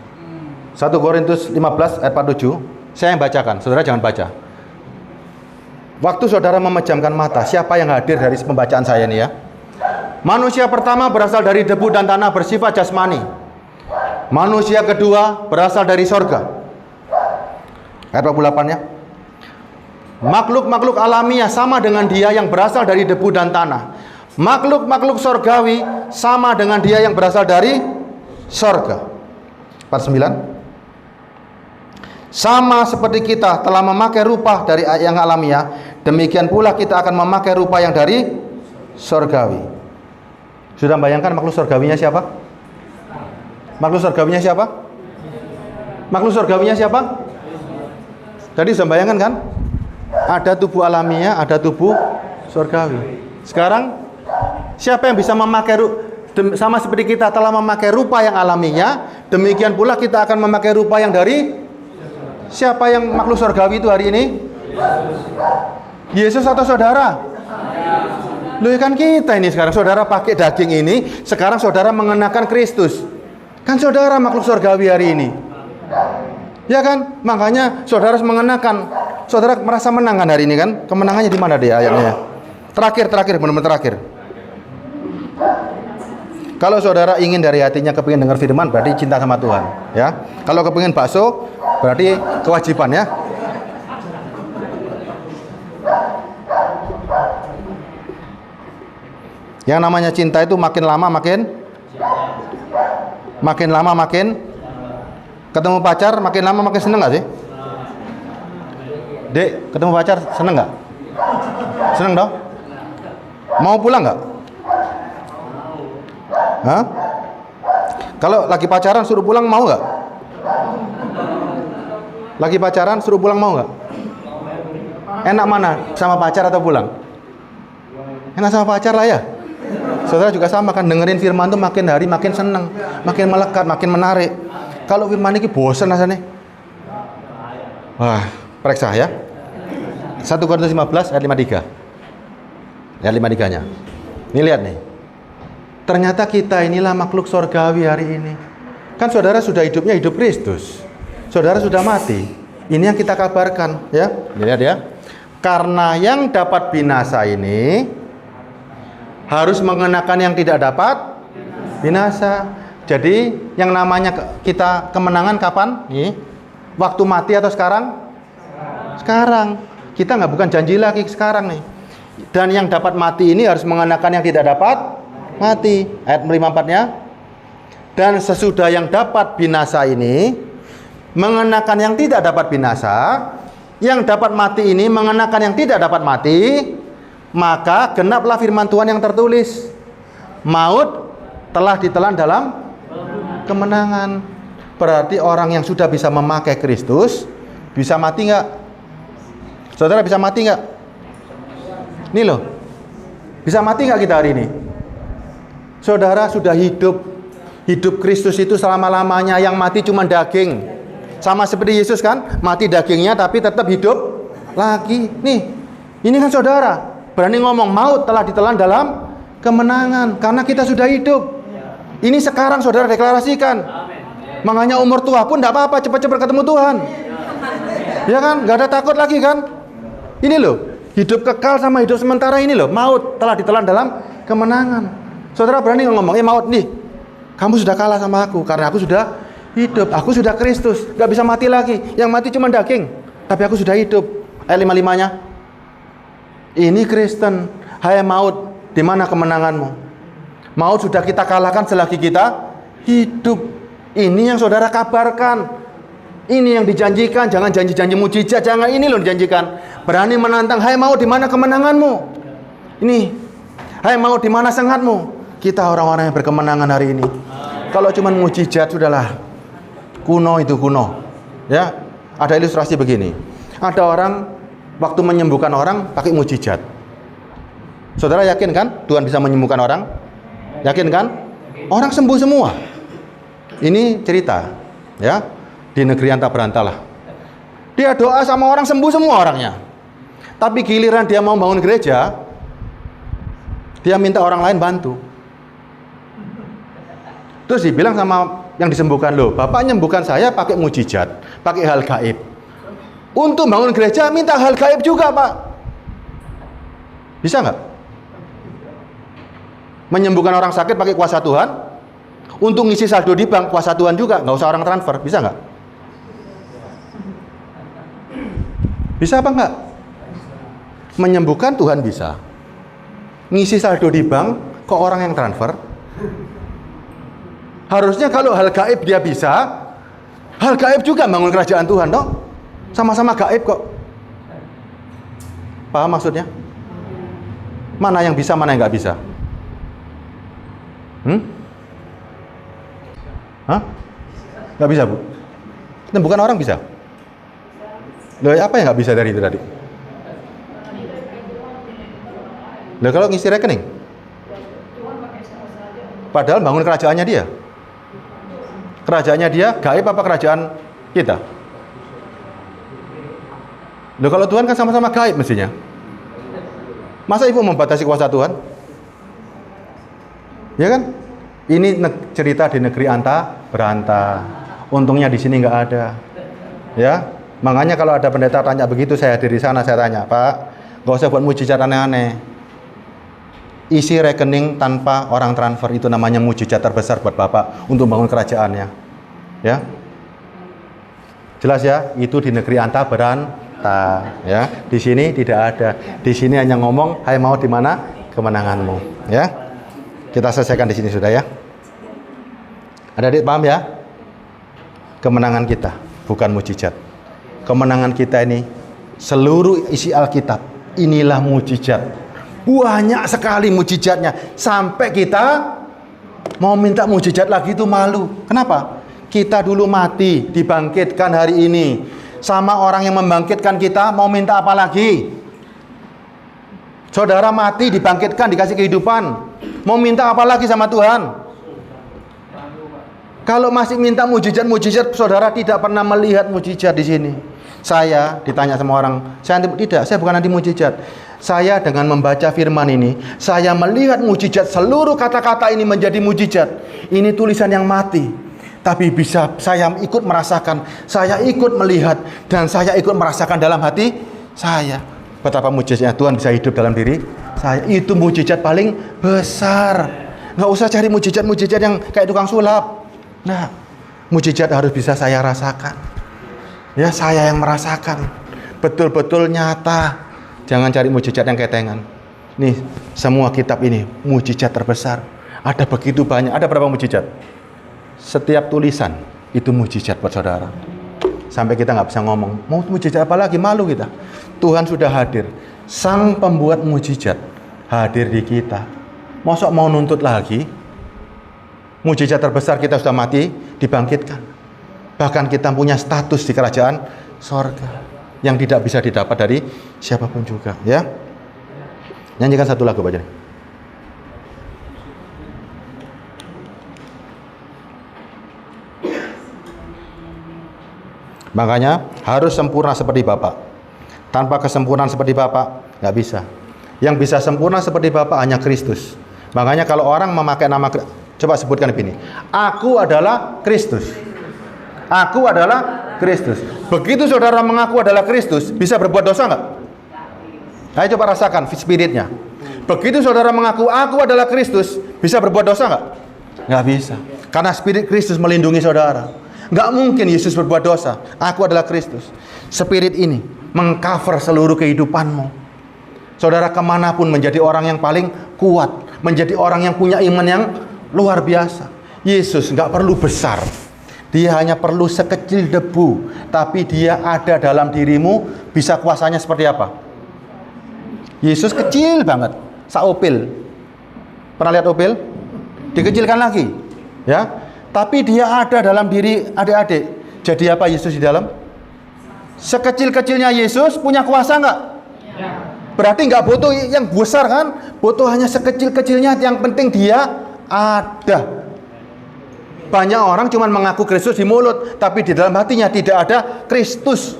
1 Korintus 15 ayat 47. Saya yang bacakan, saudara jangan baca. Waktu saudara memejamkan mata, siapa yang hadir dari pembacaan saya ini ya? Manusia pertama berasal dari debu dan tanah, bersifat jasmani. Manusia kedua berasal dari sorga. Ayat 28 ya. Makhluk-makhluk alamiah sama dengan dia yang berasal dari debu dan tanah. Makhluk-makhluk sorgawi sama dengan dia yang berasal dari sorga. 49. Sama seperti kita telah memakai rupa dari yang alamiah, demikian pula kita akan memakai rupa yang dari sorgawi. Sudah bayangkan makhluk sorgawinya siapa? Makhluk sorgawinya siapa? Makhluk sorgawinya siapa? Tadi sudah bayangkan kan? Ada tubuh alamiah, ada tubuh sorgawi. Sekarang siapa yang bisa memakai sama seperti kita telah memakai rupa yang alaminya, demikian pula kita akan memakai rupa yang dari siapa yang makhluk surgawi itu hari ini? Yesus atau saudara? Loh kan kita ini sekarang saudara pakai daging ini, sekarang saudara mengenakan Kristus. Kan saudara makhluk surgawi hari ini. Ya kan? Makanya saudara harus mengenakan. Saudara merasa menang kan hari ini kan? Kemenangannya di mana dia ayatnya? Terakhir, benar-benar terakhir. Kalau saudara ingin dari hatinya kepingin dengar firman, berarti cinta sama Tuhan, ya. Kalau kepingin bakso, berarti kewajiban, ya. Yang namanya cinta itu makin lama makin ketemu pacar, makin lama makin seneng nggak sih? Dek, ketemu pacar seneng nggak? Seneng dong? Mau pulang nggak? Hah? Kalau lagi pacaran suruh pulang mau nggak? Lagi pacaran suruh pulang mau nggak? Enak mana? Sama pacar atau pulang? Enak sama pacar lah ya. Saudara juga sama kan, dengerin firman tuh makin hari makin seneng, makin melekat, makin menarik. Kalau firman ini bosan rasanya. Wah, periksa ya. 1 Korintus 15 ayat 53. Ayat 53-nya. Ini lihat nih. Ternyata kita inilah makhluk surgawi hari ini. Kan saudara sudah hidupnya hidup Kristus. Saudara sudah mati. Ini yang kita kabarkan, ya. Lihat ya. Karena yang dapat binasa ini harus mengenakan yang tidak dapat binasa. Jadi yang namanya kita kemenangan kapan? Nih, waktu mati atau sekarang? Sekarang. Kita bukan janji lagi sekarang nih. Dan yang dapat mati ini harus mengenakan yang tidak dapat mati. Ayat 54-nya. Dan sesudah yang dapat binasa ini mengenakan yang tidak dapat binasa, yang dapat mati ini mengenakan yang tidak dapat mati, maka genaplah firman Tuhan yang tertulis, maut telah ditelan dalam kemenangan. Berarti orang yang sudah bisa memakai Kristus bisa mati nggak? Saudara bisa mati nggak? Nih loh, bisa mati nggak kita hari ini? Saudara sudah hidup Kristus itu selama-lamanya. Yang mati cuma daging. Sama seperti Yesus kan, mati dagingnya tapi tetap hidup lagi. Nih, ini kan saudara berani ngomong maut telah ditelan dalam kemenangan karena kita sudah hidup. Ini sekarang saudara deklarasikan. Makanya umur tua pun tidak apa-apa, cepat-cepat ketemu Tuhan. Ya kan, nggak ada takut lagi kan? Ini loh, hidup kekal sama hidup sementara ini loh, maut telah ditelan dalam kemenangan. Saudara berani ngomong, maut nih, kamu sudah kalah sama aku karena aku sudah hidup, aku sudah Kristus, nggak bisa mati lagi. Yang mati cuma daging, tapi aku sudah hidup. Ayat 55-nya. Ini Kristen. Hai maut, di mana kemenanganmu? Maut sudah kita kalahkan selagi kita hidup. Ini yang saudara kabarkan. Ini yang dijanjikan. Jangan janji-janji mujizat, jangan. Ini loh dijanjikan. Berani menantang, hai maut, di mana kemenanganmu? Ini, hai maut, di mana sengatmu? Kita orang-orang yang berkemenangan hari ini. Kalau cuma mujizat sudahlah. Kuno itu kuno. Ya, ada ilustrasi begini. Ada orang waktu menyembuhkan orang pakai mujizat. Saudara yakin kan Tuhan bisa menyembuhkan orang? Yakin kan? Orang sembuh semua. Ini cerita, ya, di negeri antah berantalah. Dia doa sama orang sembuh semua orangnya. Tapi giliran dia mau bangun gereja, dia minta orang lain bantu. Terus dibilang sama yang disembuhkan, loh, Bapak menyembuhkan saya pakai mujizat, pakai hal gaib. Untuk bangun gereja minta hal gaib juga, Pak. Bisa nggak? Menyembuhkan orang sakit pakai kuasa Tuhan. Untuk ngisi saldo di bank kuasa Tuhan juga, nggak usah orang transfer, bisa nggak? Bisa apa nggak? Menyembuhkan Tuhan bisa. Ngisi saldo di bank kok orang yang transfer? Harusnya kalau hal gaib dia bisa, hal gaib juga bangun kerajaan Tuhan, toh? Sama-sama gaib kok. Paham maksudnya? Mana yang bisa, mana yang nggak bisa? Hah? Nggak bisa, Bu? Bukan orang bisa? Loh, apa yang nggak bisa dari itu tadi? Lah kalau ngisi rekening? Padahal bangun kerajaannya dia. Kerajaannya dia gaib apa kerajaan kita? Loh kalau Tuhan kan sama-sama gaib mestinya. Masa ibu membatasi kuasa Tuhan? Ya kan? Ini cerita di negeri anta beranta. Untungnya di sini nggak ada. Ya, makanya kalau ada pendeta tanya begitu, saya hadir di sana, saya tanya, Pak, nggak usah buat mujizat aneh-aneh. Isi rekening tanpa orang transfer, itu namanya mujizat terbesar buat Bapak untuk bangun kerajaannya. Ya, jelas ya, itu di negeri anta beranta. Ya, di sini tidak ada. Di sini hanya ngomong, hai mau di mana kemenanganmu. Ya. Kita selesaikan di sini sudah ya. Adik-adik paham ya? Kemenangan kita bukan mujizat. Kemenangan kita ini seluruh isi Alkitab. Inilah mujizat. Banyak sekali mujizatnya. Sampai kita mau minta mujizat lagi itu malu. Kenapa? Kita dulu mati, dibangkitkan hari ini. Sama orang yang membangkitkan kita mau minta apa lagi? Saudara mati, dibangkitkan, dikasih kehidupan. Mau minta apa lagi sama Tuhan? Kalau masih minta mujizat-mujizat, saudara tidak pernah melihat mujizat di sini. Saya ditanya sama orang, saya bukan anti mujizat. Saya dengan membaca firman ini, saya melihat mujizat, seluruh kata-kata ini menjadi mujizat. Ini tulisan yang mati, tapi bisa saya ikut merasakan, saya ikut melihat, dan saya ikut merasakan dalam hati saya. Betapa mujizatnya Tuhan bisa hidup dalam diri saya. Itu mujizat paling besar. Nggak usah cari mujizat-mujizat yang kayak tukang sulap. Nah, mujizat harus bisa saya rasakan. Ya, saya yang merasakan. Betul-betul nyata. Jangan cari mujizat yang ketengan. Nih, semua kitab ini mujizat terbesar. Ada begitu banyak. Ada berapa mujizat? Setiap tulisan itu mujizat buat saudara. Sampai kita nggak bisa ngomong. Mau mujizat apa lagi? Malu kita. Tuhan sudah hadir. Sang pembuat mujizat hadir di kita. Mosok mau nuntut lagi? Mujizat terbesar kita sudah mati, dibangkitkan. Bahkan kita punya status di kerajaan sorga yang tidak bisa didapat dari siapapun juga. Ya, nyanyikan satu lagu aja. Makanya harus sempurna seperti Bapak. Tanpa kesempurnaan seperti Bapak, nggak bisa. Yang bisa sempurna seperti Bapak hanya Kristus. Makanya kalau orang memakai nama, coba sebutkan ini. Aku adalah Kristus. Aku adalah Kristus. Begitu saudara mengaku adalah Kristus, bisa berbuat dosa nggak? Ayo coba rasakan spiritnya. Begitu saudara mengaku aku adalah Kristus, bisa berbuat dosa nggak? Nggak bisa. Karena spirit Kristus melindungi saudara. Nggak mungkin Yesus berbuat dosa. Aku adalah Kristus. Spirit ini mengcover seluruh kehidupanmu. Saudara kemanapun menjadi orang yang paling kuat, menjadi orang yang punya iman yang luar biasa. Yesus nggak perlu besar, dia hanya perlu sekecil debu, tapi dia ada dalam dirimu. Bisa kuasanya seperti apa? Yesus kecil banget, saupil. Pernah lihat upil? Dikecilkan lagi, ya. Tapi dia ada dalam diri adik-adik. Jadi apa Yesus di dalam? Sekecil-kecilnya Yesus punya kuasa nggak? Berarti nggak butuh yang besar kan? Butuh hanya sekecil-kecilnya. Yang penting dia ada. Banyak orang cuma mengaku Kristus di mulut, tapi di dalam hatinya tidak ada Kristus.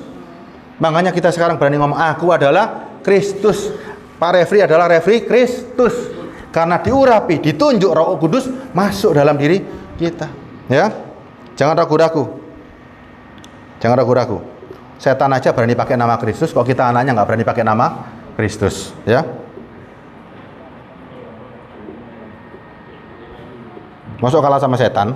Makanya kita sekarang berani ngomong, aku adalah Kristus. Pak Refri adalah Refri Kristus. Karena diurapi, ditunjuk Roh Kudus masuk dalam diri kita. Ya, jangan ragu-ragu. Jangan ragu-ragu. Setan aja berani pakai nama Kristus, kok kita anaknya nggak berani pakai nama Kristus, ya? Masuk kalah sama setan.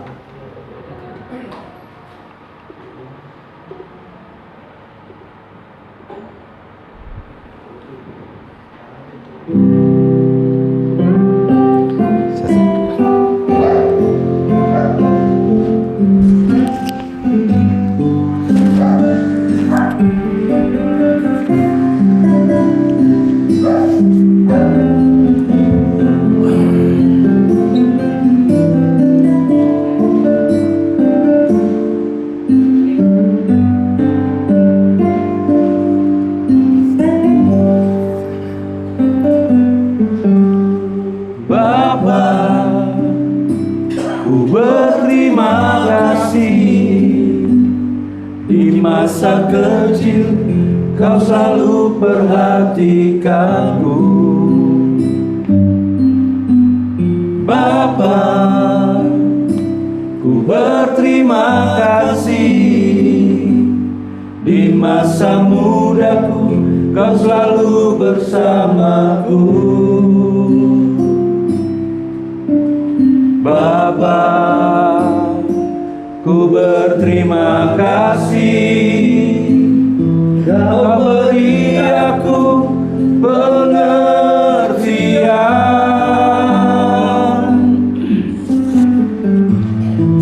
masa kecil Kau selalu perhatikanku. Bapa, ku berterima kasih. Di masa mudaku Kau selalu bersamaku. Bapa, ku berterima kasih. Kau beri aku pengertian.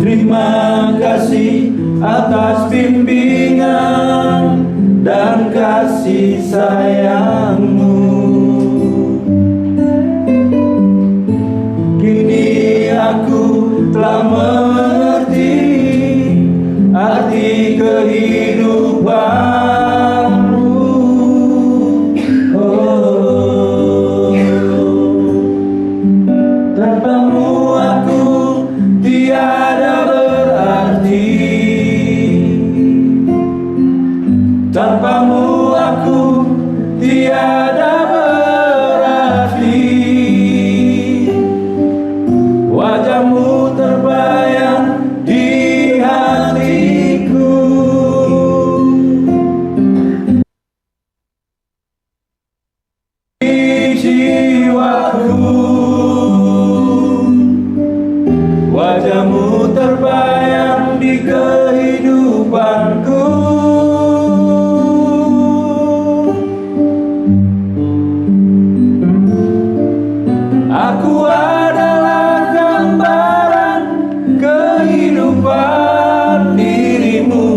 Terima kasih atas bimbingan dan kasih sayang-Mu. Kini aku telah mengerti arti kehidupan. Tanpamu aku tiada berarti. Tanpamu aku tiada berarti. Wajah-Mu terbayang di hatiku. Di jiwaku. Wajah-Mu terbayang di kehidupanku. Aku adalah gambaran kehidupan diri-Mu.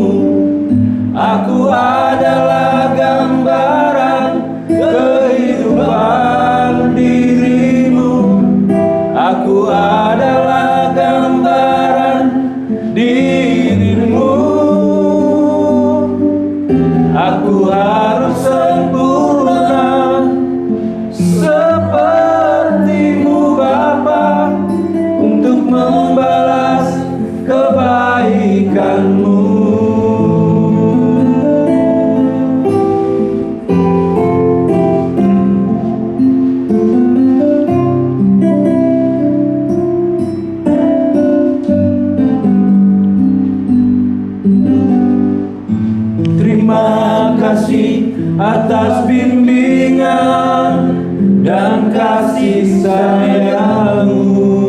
Aku adalah gambaran kehidupan diri-Mu. Aku adalah gambaran diri-Mu. Aku harus sempurna seperti-Mu Bapa, untuk membalas kebaikan-Mu. Terima kasih atas bimbingan dan kasih sayang-Mu.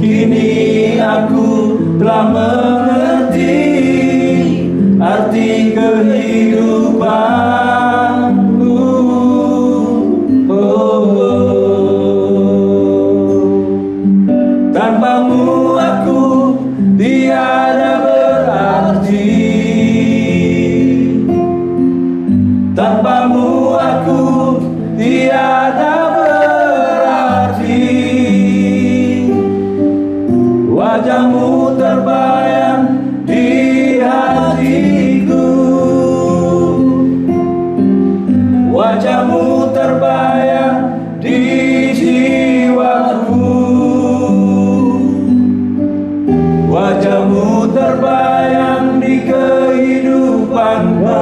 Kini aku telah mengerti arti kehidupan-Mu. Tanpa-Mu aku tiada berarti. Tanpa-Mu aku tiada berarti. Wajah-Mu terbayang di hatiku. Wajah-Mu terbayang di jiwaku. Wajah-Mu terbayang di kehidupanku.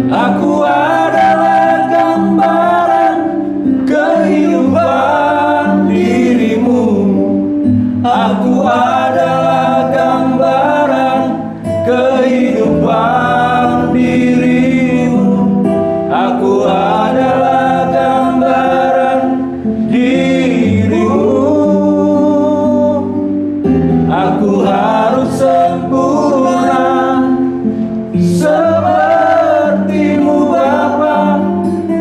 Aku adalah gambaran kehidupan diri-Mu. Aku adalah gambaran kehidupan diri-Mu. Aku adalah gambaran diri-Mu. Aku harus sempurna seperti-Mu Bapa,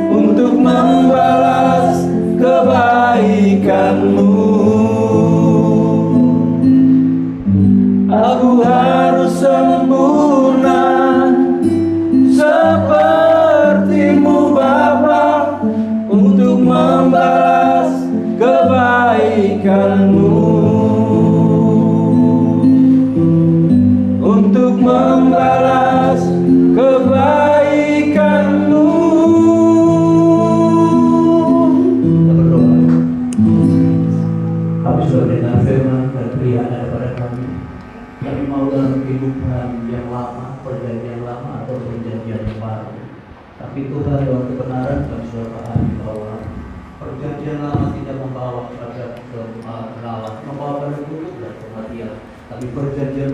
untuk membalas kebaikan-Mu. Aku harus sempurna seperti-Mu Bapa, untuk membalas kebaikan-Mu. Untuk membalas kebaikan-Mu. mau dalam kehidupan yang lama, perjanjian lama atau perjanjian yang baru. Tapi Tuhan dalam kebenaran kami sudah pahami bahwa perjanjian lama tidak membawa kepada kenalan, membawa pada kutuk dan kematian. Tapi perjanjian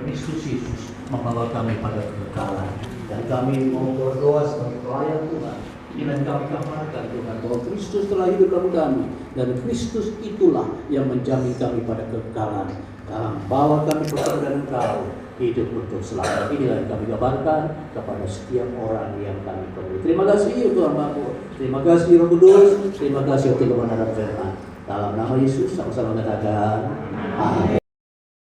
Kristus Yesus membawa kami pada kekekalan. Dan kami mau berdoa sebagai pelayan Tuhan. Dan kami kabarkan Tuhan bahwa Kristus telah hidup dalam kami. Dan Kristus itulah yang menjamin kami pada kekekalan. Bawa kami kepada Engkau hidup untuk selamat. Inilah yang kami kabarkan kepada setiap orang yang kami perlu. Terima kasih Tuhan Bapa. Terima kasih Roh Kudus. Terima kasih untuk kebenaran firman. Dalam nama Yesus sama-sama katakan amin.